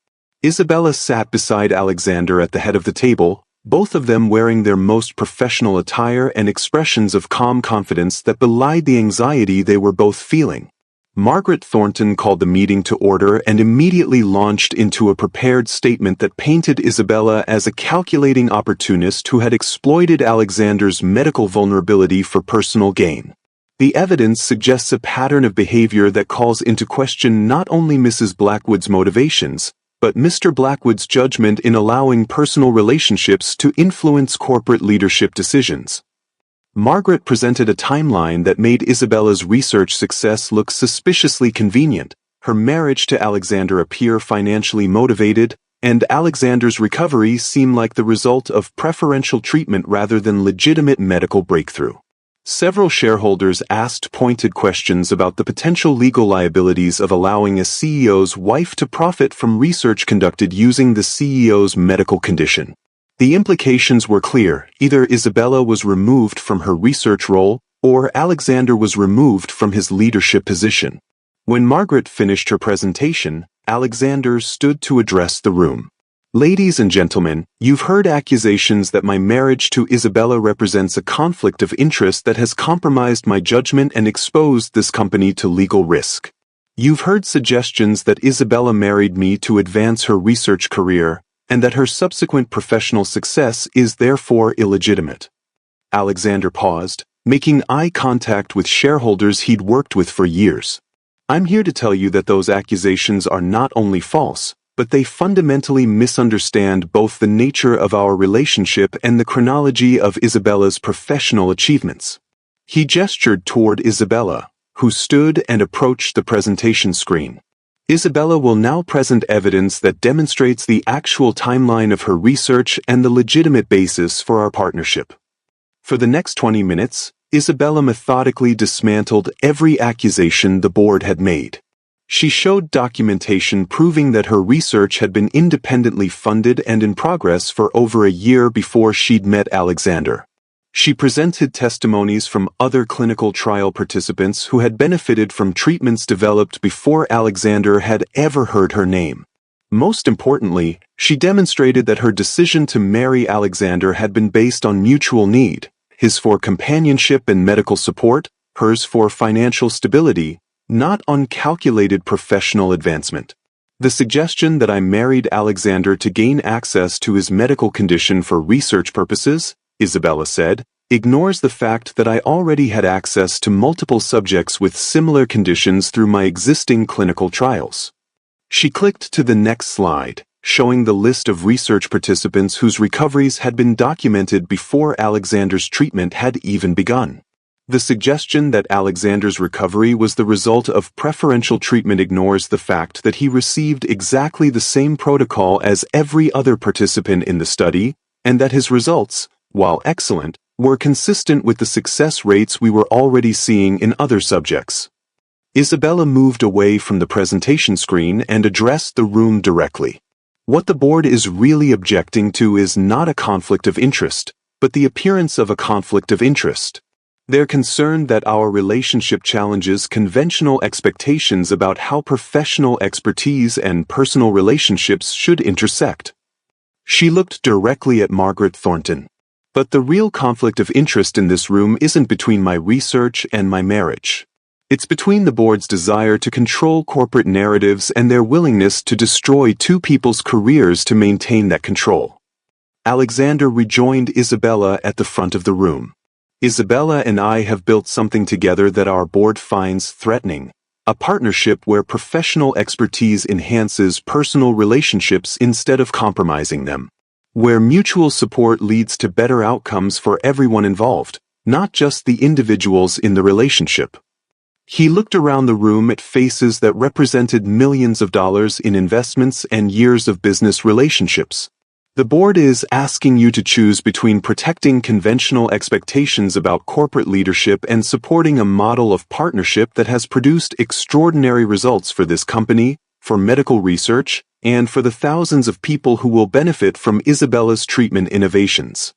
Isabella sat beside Alexander at the head of the table, both of them wearing their most professional attire and expressions of calm confidence that belied the anxiety they were both feeling. Margaret Thornton called the meeting to order and immediately launched into a prepared statement that painted Isabella as a calculating opportunist who had exploited Alexander's medical vulnerability for personal gain. The evidence suggests a pattern of behavior that calls into question not only Mrs. Blackwood's motivations, but Mr. Blackwood's judgment in allowing personal relationships to influence corporate leadership decisions. Margaret presented a timeline that made Isabella's research success look suspiciously convenient, her marriage to Alexander appear financially motivated, and Alexander's recovery seem like the result of preferential treatment rather than legitimate medical breakthrough. Several shareholders asked pointed questions about the potential legal liabilities of allowing a CEO's wife to profit from research conducted using the CEO's medical condition. The implications were clear: either Isabella was removed from her research role, or Alexander was removed from his leadership position. When Margaret finished her presentation, Alexander stood to address the room. Ladies and gentlemen, you've heard accusations that my marriage to Isabella represents a conflict of interest that has compromised my judgment and exposed this company to legal risk. You've heard suggestions that Isabella married me to advance her research career, and that her subsequent professional success is therefore illegitimate. Alexander paused, making eye contact with shareholders he'd worked with for years. I'm here to tell you that those accusations are not only false, but they fundamentally misunderstand both the nature of our relationship and the chronology of Isabella's professional achievements. He gestured toward Isabella, who stood and approached the presentation screen. Isabella will now present evidence that demonstrates the actual timeline of her research and the legitimate basis for our partnership. For the next 20 minutes, Isabella methodically dismantled every accusation the board had made. She showed documentation proving that her research had been independently funded and in progress for over a year before she'd met Alexander. She presented testimonies from other clinical trial participants who had benefited from treatments developed before Alexander had ever heard her name. Most importantly, she demonstrated that her decision to marry Alexander had been based on mutual need, his for companionship and medical support, hers for financial stability, not on calculated professional advancement. The suggestion that I married Alexander to gain access to his medical condition for research purposes, Isabella said, ignores the fact that I already had access to multiple subjects with similar conditions through my existing clinical trials. She clicked to the next slide, showing the list of research participants whose recoveries had been documented before Alexander's treatment had even begun. The suggestion that Alexander's recovery was the result of preferential treatment ignores the fact that he received exactly the same protocol as every other participant in the study, and that his results, while excellent, were consistent with the success rates we were already seeing in other subjects. Isabella moved away from the presentation screen and addressed the room directly. What the board is really objecting to is not a conflict of interest, but the appearance of a conflict of interest. They're concerned that our relationship challenges conventional expectations about how professional expertise and personal relationships should intersect. She looked directly at Margaret Thornton. But the real conflict of interest in this room isn't between my research and my marriage. It's between the board's desire to control corporate narratives and their willingness to destroy two people's careers to maintain that control. Alexander rejoined Isabella at the front of the room. Isabella and I have built something together that our board finds threatening, a partnership where professional expertise enhances personal relationships instead of compromising them. where mutual support leads to better outcomes for everyone involved, not just the individuals in the relationship. He looked around the room at faces that represented millions of dollars in investments and years of business relationships. The board is asking you to choose between protecting conventional expectations about corporate leadership and supporting a model of partnership that has produced extraordinary results for this company, for medical research, and for the thousands of people who will benefit from Isabella's treatment innovations.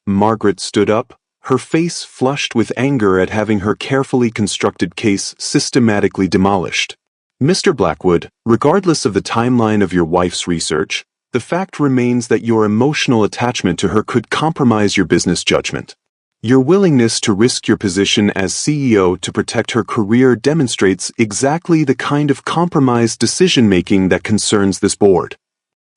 Margaret stood up, her face flushed with anger at having her carefully constructed case systematically demolished. Mr. Blackwood, regardless of the timeline of your wife's research, the fact remains that your emotional attachment to her could compromise your business judgment. Your willingness to risk your position as CEO to protect her career demonstrates exactly the kind of compromised decision-making that concerns this board.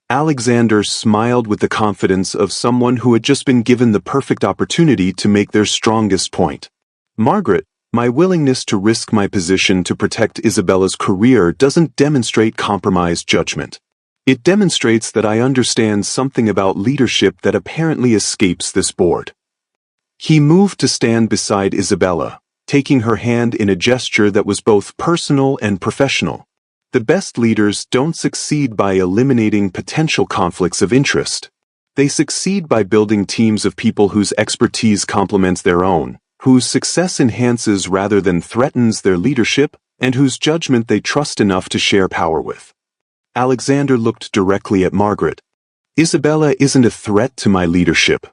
Alexander smiled with the confidence of someone who had just been given the perfect opportunity to make their strongest point. Margaret, my willingness to risk my position to protect Isabella's career doesn't demonstrate compromised judgment. It demonstrates that I understand something about leadership that apparently escapes this board. He moved to stand beside Isabella, taking her hand in a gesture that was both personal and professional. The best leaders don't succeed by eliminating potential conflicts of interest. They succeed by building teams of people whose expertise complements their own, whose success enhances rather than threatens their leadership, and whose judgment they trust enough to share power with. Alexander looked directly at Margaret. Isabella isn't a threat to my leadership.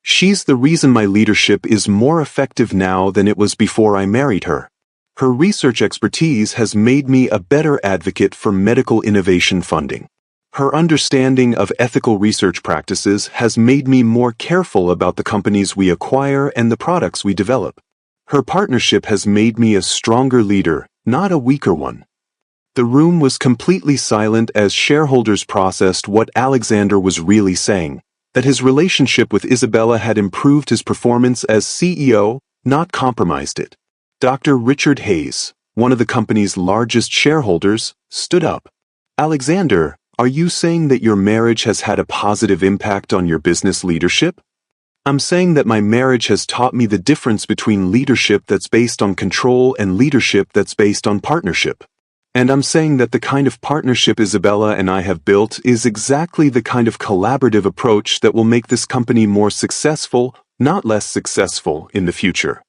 She's the reason my leadership is more effective now than it was before I married her. Her research expertise has made me a better advocate for medical innovation funding. Her understanding of ethical research practices has made me more careful about the companies we acquire and the products we develop. Her partnership has made me a stronger leader, not a weaker one. The room was completely silent as shareholders processed what Alexander was really saying, that his relationship with Isabella had improved his performance as CEO, not compromised it. Dr. Richard Hayes, one of the company's largest shareholders, stood up. Alexander, are you saying that your marriage has had a positive impact on your business leadership? I'm saying that my marriage has taught me the difference between leadership that's based on control and leadership that's based on partnership. And I'm saying that the kind of partnership Isabella and I have built is exactly the kind of collaborative approach that will make this company more successful, not less successful, in the future.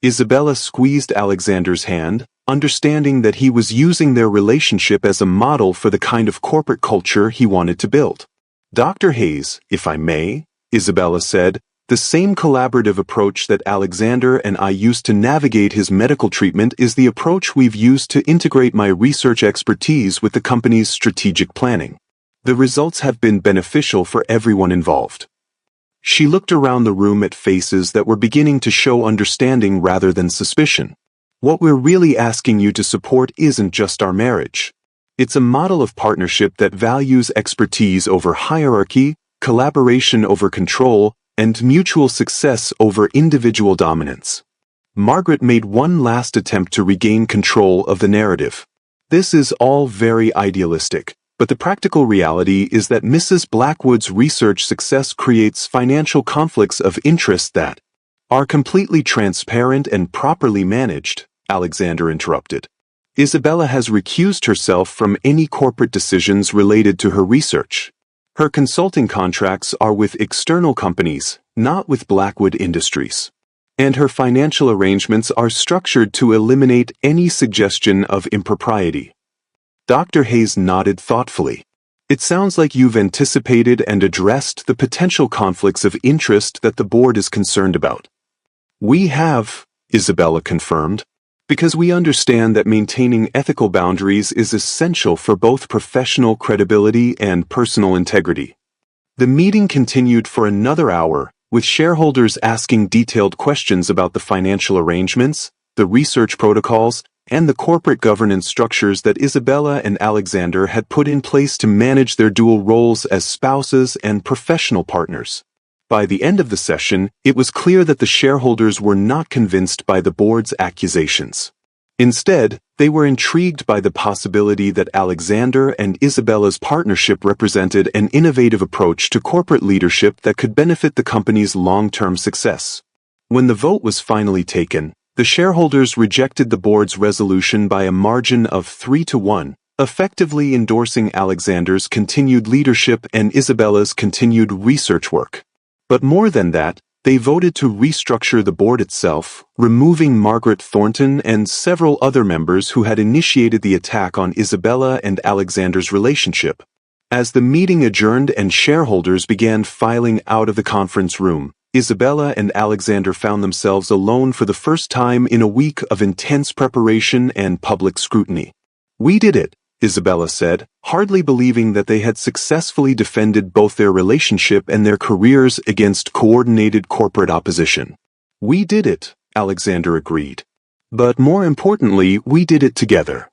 Isabella squeezed Alexander's hand, understanding that he was using their relationship as a model for the kind of corporate culture he wanted to build. Dr. Hayes, if I may, Isabella said, the same collaborative approach that Alexander and I used to navigate his medical treatment is the approach we've used to integrate my research expertise with the company's strategic planning. The results have been beneficial for everyone involved. She looked around the room at faces that were beginning to show understanding rather than suspicion. What we're really asking you to support isn't just our marriage. It's a model of partnership that values expertise over hierarchy, collaboration over control, and mutual success over individual dominance. Margaret made one last attempt to regain control of the narrative. This is all very idealistic, but the practical reality is that Mrs. Blackwood's research success creates financial conflicts of interest that are completely transparent and properly managed, Alexander interrupted. Isabella has recused herself from any corporate decisions related to her research. Her consulting contracts are with external companies, not with Blackwood Industries. And her financial arrangements are structured to eliminate any suggestion of impropriety. Dr. Hayes nodded thoughtfully. It sounds like you've anticipated and addressed the potential conflicts of interest that the board is concerned about. We have, Isabella confirmed, because we understand that maintaining ethical boundaries is essential for both professional credibility and personal integrity. The meeting continued for another hour, with shareholders asking detailed questions about the financial arrangements, the research protocols, and the corporate governance structures that Isabella and Alexander had put in place to manage their dual roles as spouses and professional partners. By the end of the session, it was clear that the shareholders were not convinced by the board's accusations. Instead, they were intrigued by the possibility that Alexander and Isabella's partnership represented an innovative approach to corporate leadership that could benefit the company's long-term success. When the vote was finally taken, the shareholders rejected the board's resolution by a margin of 3-1, effectively endorsing Alexander's continued leadership and Isabella's continued research work. But more than that, they voted to restructure the board itself, removing Margaret Thornton and several other members who had initiated the attack on Isabella and Alexander's relationship. As the meeting adjourned and shareholders began filing out of the conference room, Isabella and Alexander found themselves alone for the first time in a week of intense preparation and public scrutiny. "We did it," Isabella said, hardly believing that they had successfully defended both their relationship and their careers against coordinated corporate opposition. "We did it," Alexander agreed. "But more importantly, we did it together."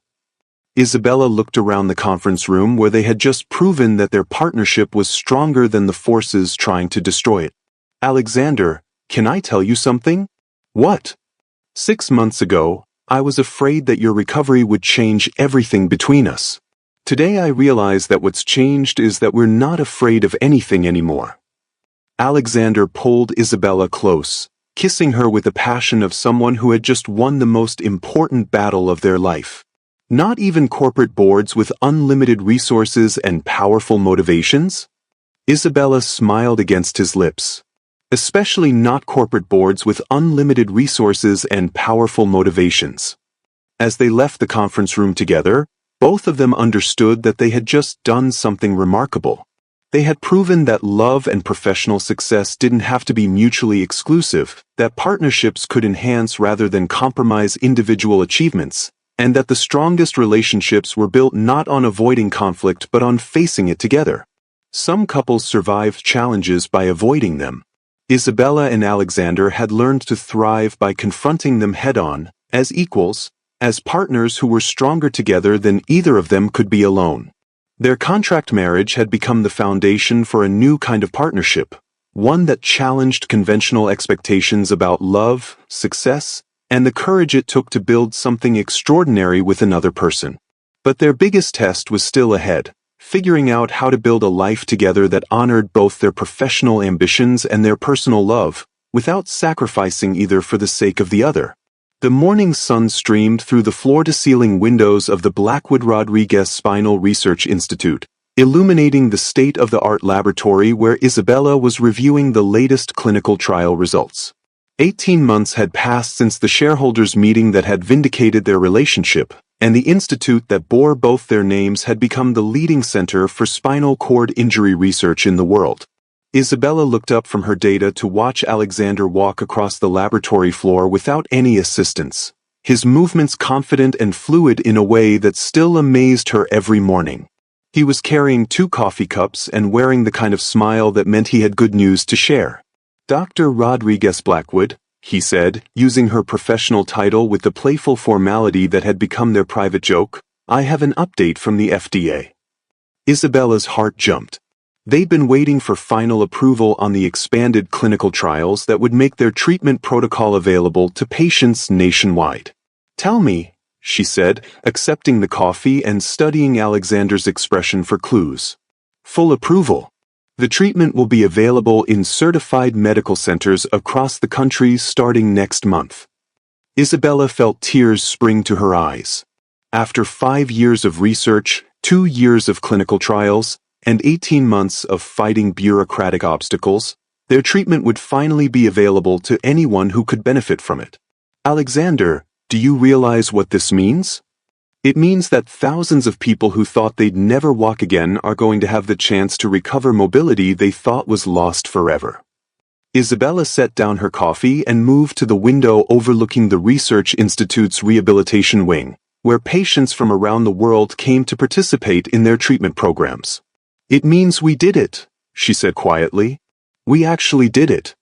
Isabella looked around the conference room where they had just proven that their partnership was stronger than the forces trying to destroy it. "Alexander, can I tell you something?" "What?" "6 months ago, I was afraid that your recovery would change everything between us. Today I realize that what's changed is that we're not afraid of anything anymore." Alexander pulled Isabella close, kissing her with the passion of someone who had just won the most important battle of their life. Not even corporate boards with unlimited resources and powerful motivations? Isabella smiled against his lips. Especially not corporate boards with unlimited resources and powerful motivations. As they left the conference room together, both of them understood that they had just done something remarkable. They had proven that love and professional success didn't have to be mutually exclusive, that partnerships could enhance rather than compromise individual achievements, and that the strongest relationships were built not on avoiding conflict but on facing it together. Some couples survive challenges by avoiding them. Isabella and Alexander had learned to thrive by confronting them head-on, as equals, as partners who were stronger together than either of them could be alone. Their contract marriage had become the foundation for a new kind of partnership, one that challenged conventional expectations about love, success, and the courage it took to build something extraordinary with another person. But their biggest test was still ahead. Figuring out how to build a life together that honored both their professional ambitions and their personal love, without sacrificing either for the sake of the other. The morning sun streamed through the floor-to-ceiling windows of the Blackwood Rodriguez Spinal Research Institute, illuminating the state-of-the-art laboratory where Isabella was reviewing the latest clinical trial results. 18 months had passed since the shareholders' meeting that had vindicated their relationship, and the institute that bore both their names had become the leading center for spinal cord injury research in the world. Isabella looked up from her data to watch Alexander walk across the laboratory floor without any assistance, his movements confident and fluid in a way that still amazed her every morning. He was carrying 2 coffee cups and wearing the kind of smile that meant he had good news to share. "Dr. Rodriguez Blackwood," he said, using her professional title with the playful formality that had become their private joke, "I have an update from the FDA." Isabella's heart jumped. They'd been waiting for final approval on the expanded clinical trials that would make their treatment protocol available to patients nationwide. "Tell me," she said, accepting the coffee and studying Alexander's expression for clues. "Full approval. The treatment will be available in certified medical centers across the country starting next month." Isabella felt tears spring to her eyes. After 5 years of research, 2 years of clinical trials, and 18 months of fighting bureaucratic obstacles, their treatment would finally be available to anyone who could benefit from it. "Alexander, do you realize what this means?" "It means that thousands of people who thought they'd never walk again are going to have the chance to recover mobility they thought was lost forever." Isabella set down her coffee and moved to the window overlooking the Research Institute's rehabilitation wing, where patients from around the world came to participate in their treatment programs. "It means we did it," she said quietly. "We actually did it."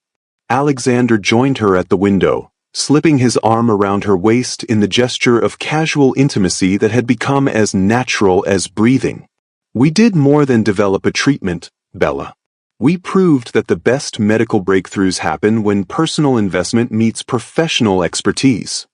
Alexander joined her at the window, slipping his arm around her waist in the gesture of casual intimacy that had become as natural as breathing. "We did more than develop a treatment, Bella. We proved that the best medical breakthroughs happen when personal investment meets professional expertise."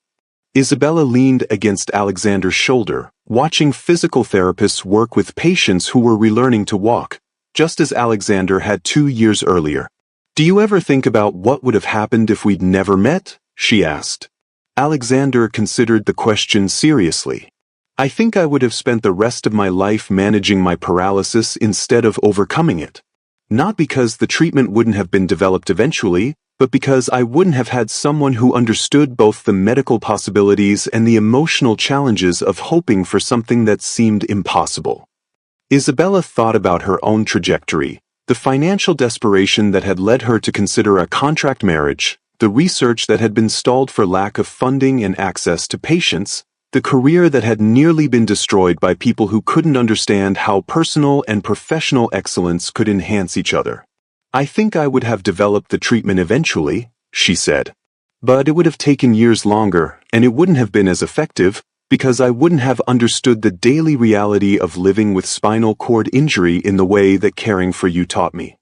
Isabella leaned against Alexander's shoulder, watching physical therapists work with patients who were relearning to walk, just as Alexander had 2 years earlier. "Do you ever think about what would have happened if we'd never met?" she asked. Alexander considered the question seriously. "I think I would have spent the rest of my life managing my paralysis instead of overcoming it. Not because the treatment wouldn't have been developed eventually, but because I wouldn't have had someone who understood both the medical possibilities and the emotional challenges of hoping for something that seemed impossible." Isabella thought about her own trajectory, the financial desperation that had led her to consider a contract marriage, the research that had been stalled for lack of funding and access to patients, the career that had nearly been destroyed by people who couldn't understand how personal and professional excellence could enhance each other. "I think I would have developed the treatment eventually," she said. "But it would have taken years longer, and it wouldn't have been as effective, because I wouldn't have understood the daily reality of living with spinal cord injury in the way that caring for you taught me."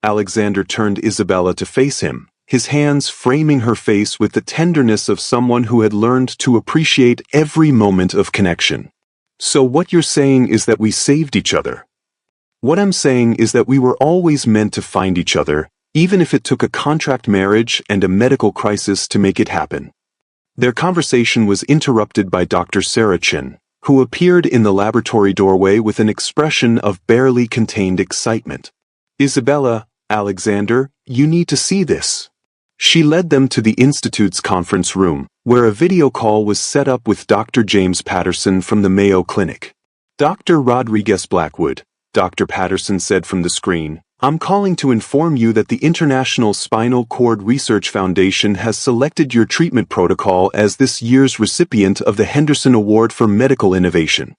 Alexander turned Isabella to face him, his hands framing her face with the tenderness of someone who had learned to appreciate every moment of connection. "So what you're saying is that we saved each other?" "What I'm saying is that we were always meant to find each other, even if it took a contract marriage and a medical crisis to make it happen." Their conversation was interrupted by Dr. Sarah Chin, who appeared in the laboratory doorway with an expression of barely contained excitement. "Isabella, Alexander, you need to see this." She led them to the Institute's conference room, where a video call was set up with Dr. James Patterson from the Mayo Clinic. "Dr. Rodriguez Blackwood," Dr. Patterson said from the screen, "I'm calling to inform you that the International Spinal Cord Research Foundation has selected your treatment protocol as this year's recipient of the Henderson Award for Medical Innovation."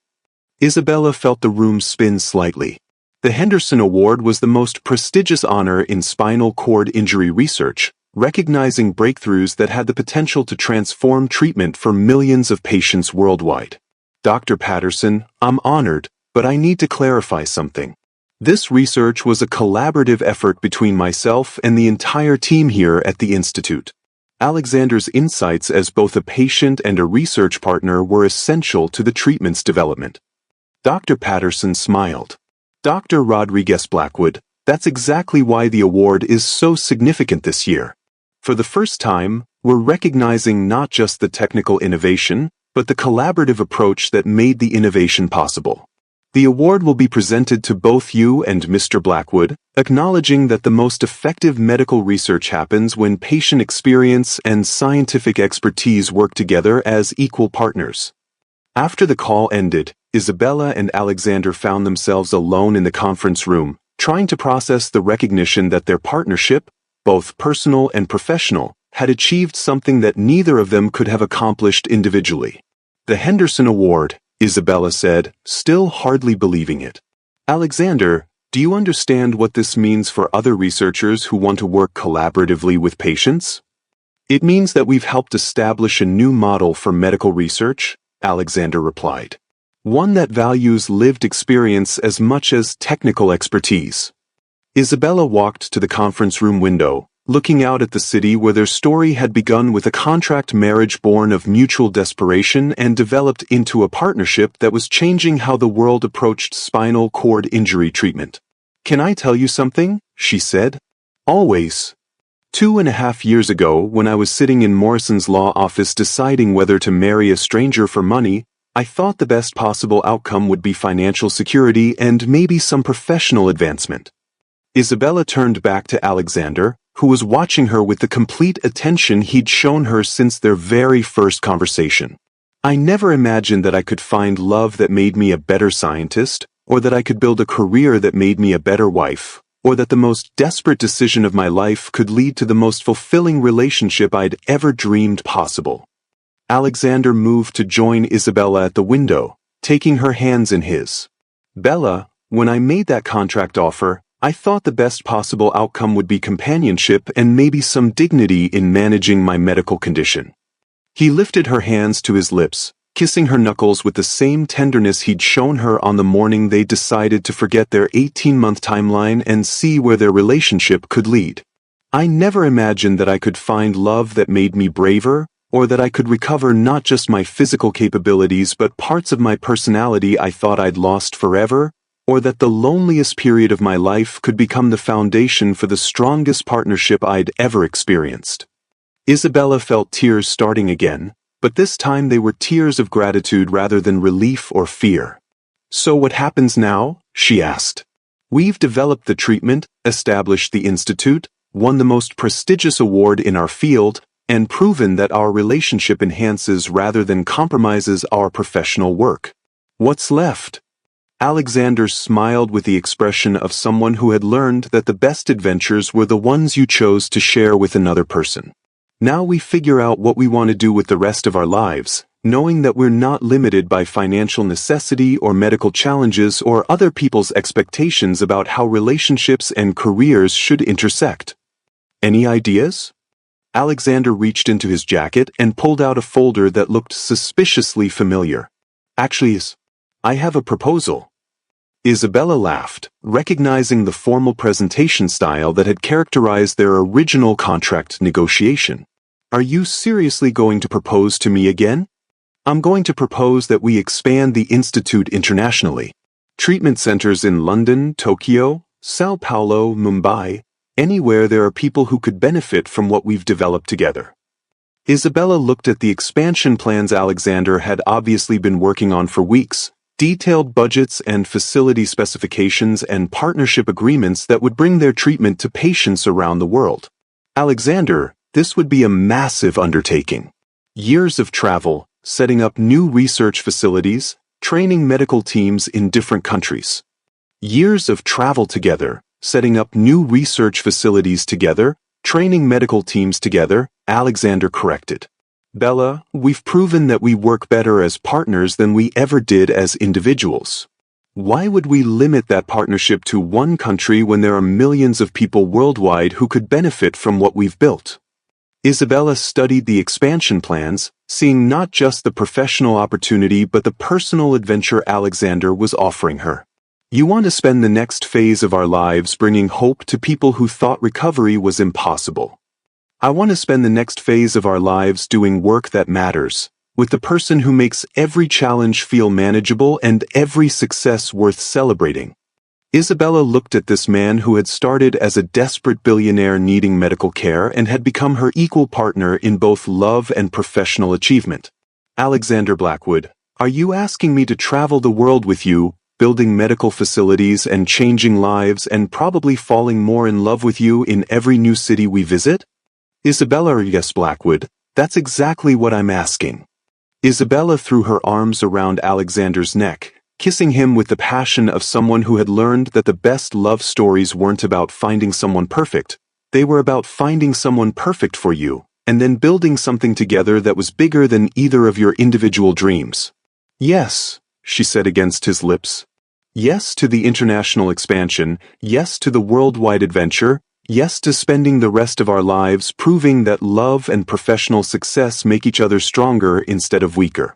Isabella felt the room spin slightly. The Henderson Award was the most prestigious honor in spinal cord injury research, recognizing breakthroughs that had the potential to transform treatment for millions of patients worldwide. "Dr. Patterson, I'm honored, but I need to clarify something. This research was a collaborative effort between myself and the entire team here at the Institute. Alexander's insights as both a patient and a research partner were essential to the treatment's development." Dr. Patterson smiled. "Dr. Rodriguez Blackwood, that's exactly why the award is so significant this year. For the first time, we're recognizing not just the technical innovation, but the collaborative approach that made the innovation possible. The award will be presented to both you and Mr. Blackwood, acknowledging that the most effective medical research happens when patient experience and scientific expertise work together as equal partners." After the call ended, Isabella and Alexander found themselves alone in the conference room, trying to process the recognition that their partnership, both personal and professional, had achieved something that neither of them could have accomplished individually. "The Henderson Award," Isabella said, still hardly believing it. "Alexander, do you understand what this means for other researchers who want to work collaboratively with patients?" "It means that we've helped establish a new model for medical research," Alexander replied. "One that values lived experience as much as technical expertise." Isabella walked to the conference room window, looking out at the city where their story had begun with a contract marriage born of mutual desperation and developed into a partnership that was changing how the world approached spinal cord injury treatment. "Can I tell you something?" she said. "Always. 2.5 years ago, when I was sitting in Morrison's law office deciding whether to marry a stranger for money, I thought the best possible outcome would be financial security and maybe some professional advancement." Isabella turned back to Alexander, who was watching her with the complete attention he'd shown her since their very first conversation. "I never imagined that I could find love that made me a better scientist, or that I could build a career that made me a better wife, or that the most desperate decision of my life could lead to the most fulfilling relationship I'd ever dreamed possible." Alexander moved to join Isabella at the window, taking her hands in his. "Bella, when I made that contract offer, I thought the best possible outcome would be companionship and maybe some dignity in managing my medical condition." He lifted her hands to his lips, kissing her knuckles with the same tenderness he'd shown her on the morning they decided to forget their 18-month timeline and see where their relationship could lead. "I never imagined that I could find love that made me braver, or that I could recover not just my physical capabilities but parts of my personality I thought I'd lost forever, or that the loneliest period of my life could become the foundation for the strongest partnership I'd ever experienced. Isabella felt tears starting again, but this time they were tears of gratitude rather than relief or fear. "So what happens now?" she asked. "We've developed the treatment, established the institute, won the most prestigious award in our field, and proven that our relationship enhances rather than compromises our professional work. What's left?" Alexander smiled with the expression of someone who had learned that the best adventures were the ones you chose to share with another person. "Now we figure out what we want to do with the rest of our lives, knowing that we're not limited by financial necessity or medical challenges or other people's expectations about how relationships and careers should intersect. Any ideas?" Alexander reached into his jacket and pulled out a folder that looked suspiciously familiar. "Actually, I have a proposal." Isabella laughed, recognizing the formal presentation style that had characterized their original contract negotiation. "Are you seriously going to propose to me again?" "I'm going to propose that we expand the institute internationally. Treatment centers in London, Tokyo, Sao Paulo, Mumbai, anywhere there are people who could benefit from what we've developed together." Isabella looked at the expansion plans Alexander had obviously been working on for weeks, detailed budgets and facility specifications and partnership agreements that would bring their treatment to patients around the world. "Alexander, this would be a massive undertaking. Years of travel, setting up new research facilities, training medical teams in different countries. Years of travel together, setting up new research facilities together, training medical teams together," Alexander corrected. "Bella, we've proven that we work better as partners than we ever did as individuals. Why would we limit that partnership to one country when there are millions of people worldwide who could benefit from what we've built?" Isabella studied the expansion plans, seeing not just the professional opportunity but the personal adventure Alexander was offering her. "You want to spend the next phase of our lives bringing hope to people who thought recovery was impossible. I want to spend the next phase of our lives doing work that matters, with the person who makes every challenge feel manageable and every success worth celebrating." Isabella looked at this man who had started as a desperate billionaire needing medical care and had become her equal partner in both love and professional achievement. "Alexander Blackwood, are you asking me to travel the world with you, building medical facilities and changing lives and probably falling more in love with you in every new city we visit?" "Isabella, yes, Blackwood, that's exactly what I'm asking." Isabella threw her arms around Alexander's neck, kissing him with the passion of someone who had learned that the best love stories weren't about finding someone perfect. They were about finding someone perfect for you, and then building something together that was bigger than either of your individual dreams. "Yes," she said against his lips. "Yes to the international expansion, yes to the worldwide adventure, yes to spending the rest of our lives proving that love and professional success make each other stronger instead of weaker."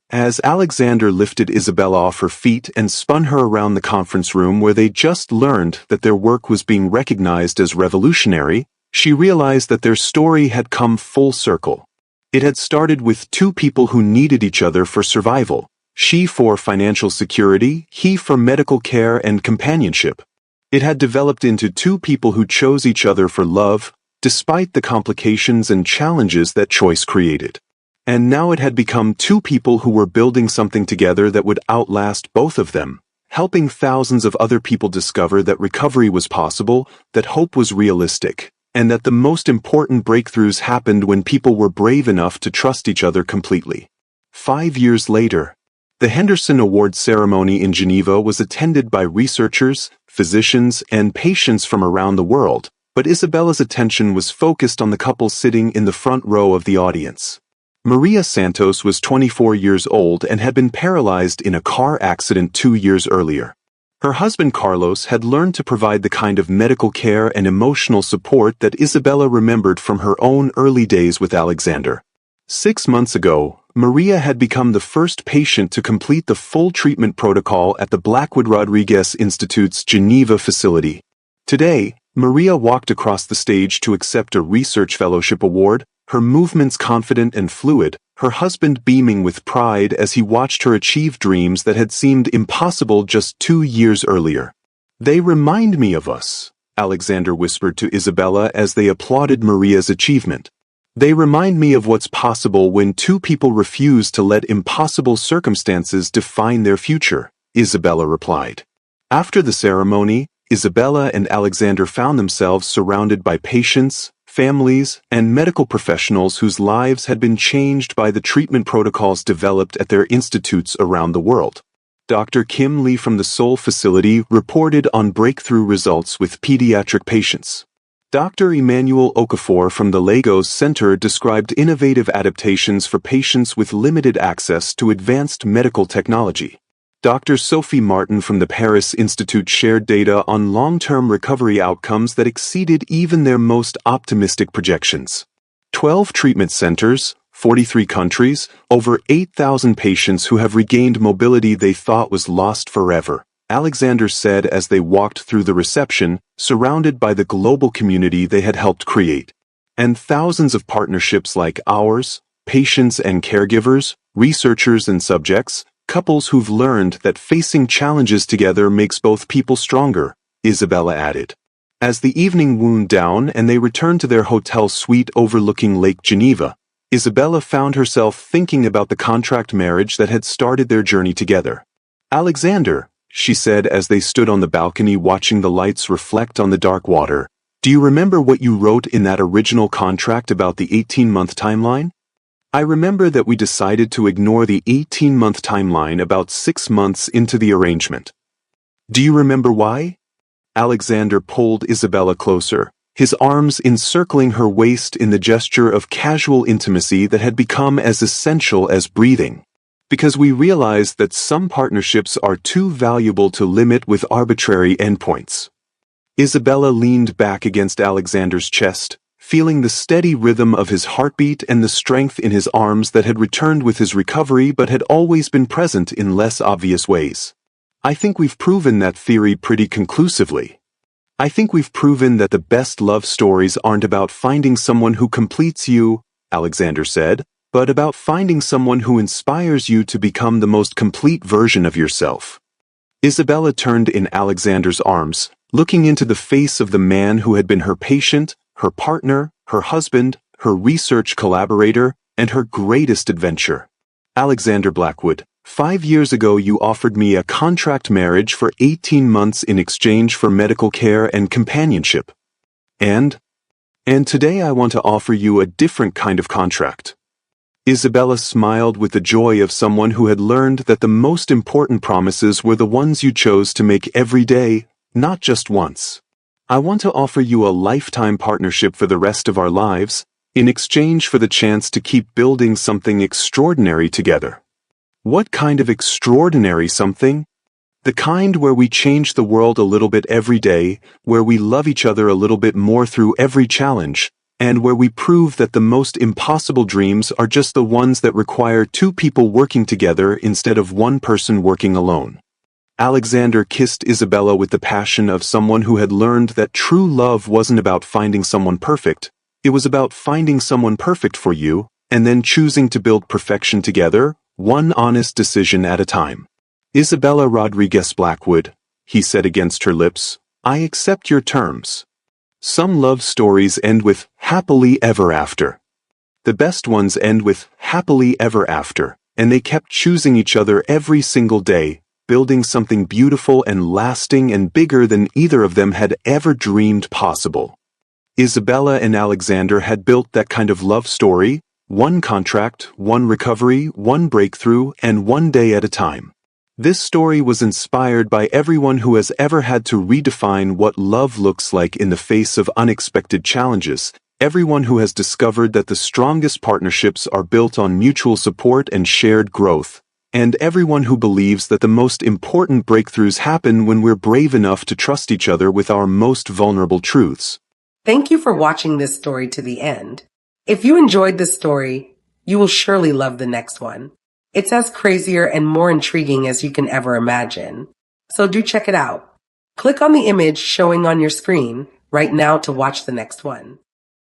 As Alexander lifted Isabella off her feet and spun her around the conference room where they just learned that their work was being recognized as revolutionary, she realized that their story had come full circle. It had started with two people who needed each other for survival, she for financial security, he for medical care and companionship. It had developed into two people who chose each other for love, despite the complications and challenges that choice created. And now it had become two people who were building something together that would outlast both of them, helping thousands of other people discover that recovery was possible, that hope was realistic, and that the most important breakthroughs happened when people were brave enough to trust each other completely. 5 years later, the Henderson Award ceremony in Geneva was attended by researchers, physicians, and patients from around the world, but Isabella's attention was focused on the couple sitting in the front row of the audience. Maria Santos was 24 years old and had been paralyzed in a car accident 2 years earlier. Her husband Carlos had learned to provide the kind of medical care and emotional support that Isabella remembered from her own early days with Alexander. 6 months ago, Maria had become the first patient to complete the full treatment protocol at the Blackwood Rodriguez Institute's Geneva facility. Today, Maria walked across the stage to accept a research fellowship award, her movements confident and fluid, her husband beaming with pride as he watched her achieve dreams that had seemed impossible just 2 years earlier. "They remind me of us," Alexander whispered to Isabella as they applauded Maria's achievement. "They remind me of what's possible when two people refuse to let impossible circumstances define their future," Isabella replied. After the ceremony, Isabella and Alexander found themselves surrounded by patients, families, and medical professionals whose lives had been changed by the treatment protocols developed at their institutes around the world. Dr. Kim Lee from the Seoul facility reported on breakthrough results with pediatric patients. Dr. Emmanuel Okafor from the Lagos Center described innovative adaptations for patients with limited access to advanced medical technology. Dr. Sophie Martin from the Paris Institute shared data on long-term recovery outcomes that exceeded even their most optimistic projections. 12 treatment centers, 43 countries, over 8,000 patients who have regained mobility they thought was lost forever, Alexander said as they walked through the reception, surrounded by the global community they had helped create. And thousands of partnerships like ours, patients and caregivers, researchers and subjects, couples who've learned that facing challenges together makes both people stronger, Isabella added. As the evening wound down and they returned to their hotel suite overlooking Lake Geneva, Isabella found herself thinking about the contract marriage that had started their journey together. "Alexander," she said as they stood on the balcony watching the lights reflect on the dark water, "do you remember what you wrote in that original contract about the 18-month timeline?" "I remember that we decided to ignore the 18-month timeline about 6 months into the arrangement." "Do you remember why?" Alexander pulled Isabella closer, his arms encircling her waist in the gesture of casual intimacy that had become as essential as breathing. "Because we realized that some partnerships are too valuable to limit with arbitrary endpoints." Isabella leaned back against Alexander's chest, feeling the steady rhythm of his heartbeat and the strength in his arms that had returned with his recovery but had always been present in less obvious ways. "I think we've proven that theory pretty conclusively. I think we've proven that the best love stories aren't about finding someone who completes you," Alexander said, "but about finding someone who inspires you to become the most complete version of yourself." Isabella turned in Alexander's arms, looking into the face of the man who had been her patient, her partner, her husband, her research collaborator, and her greatest adventure. "Alexander Blackwood, 5 years ago you offered me a contract marriage for 18 months in exchange for medical care and companionship. And today I want to offer you a different kind of contract." Isabella smiled with the joy of someone who had learned that the most important promises were the ones you chose to make every day, not just once. "I want to offer you a lifetime partnership for the rest of our lives, in exchange for the chance to keep building something extraordinary together." "What kind of extraordinary something?" "The kind where we change the world a little bit every day, where we love each other a little bit more through every challenge, and where we prove that the most impossible dreams are just the ones that require two people working together instead of one person working alone." Alexander kissed Isabella with the passion of someone who had learned that true love wasn't about finding someone perfect, it was about finding someone perfect for you, and then choosing to build perfection together, one honest decision at a time. "Isabella Rodriguez Blackwood," he said against her lips, "I accept your terms. Some love stories end with happily ever after. The best ones end with happily ever after, and they kept choosing each other every single day, building something beautiful and lasting and bigger than either of them had ever dreamed possible." Isabella and Alexander had built that kind of love story, one contract, one recovery, one breakthrough, and one day at a time. This story was inspired by everyone who has ever had to redefine what love looks like in the face of unexpected challenges, everyone who has discovered that the strongest partnerships are built on mutual support and shared growth, and everyone who believes that the most important breakthroughs happen when we're brave enough to trust each other with our most vulnerable truths. Thank you for watching this story to the end. If you enjoyed this story, you will surely love the next one. It's as crazier and more intriguing as you can ever imagine. So do check it out. Click on the image showing on your screen right now to watch the next one.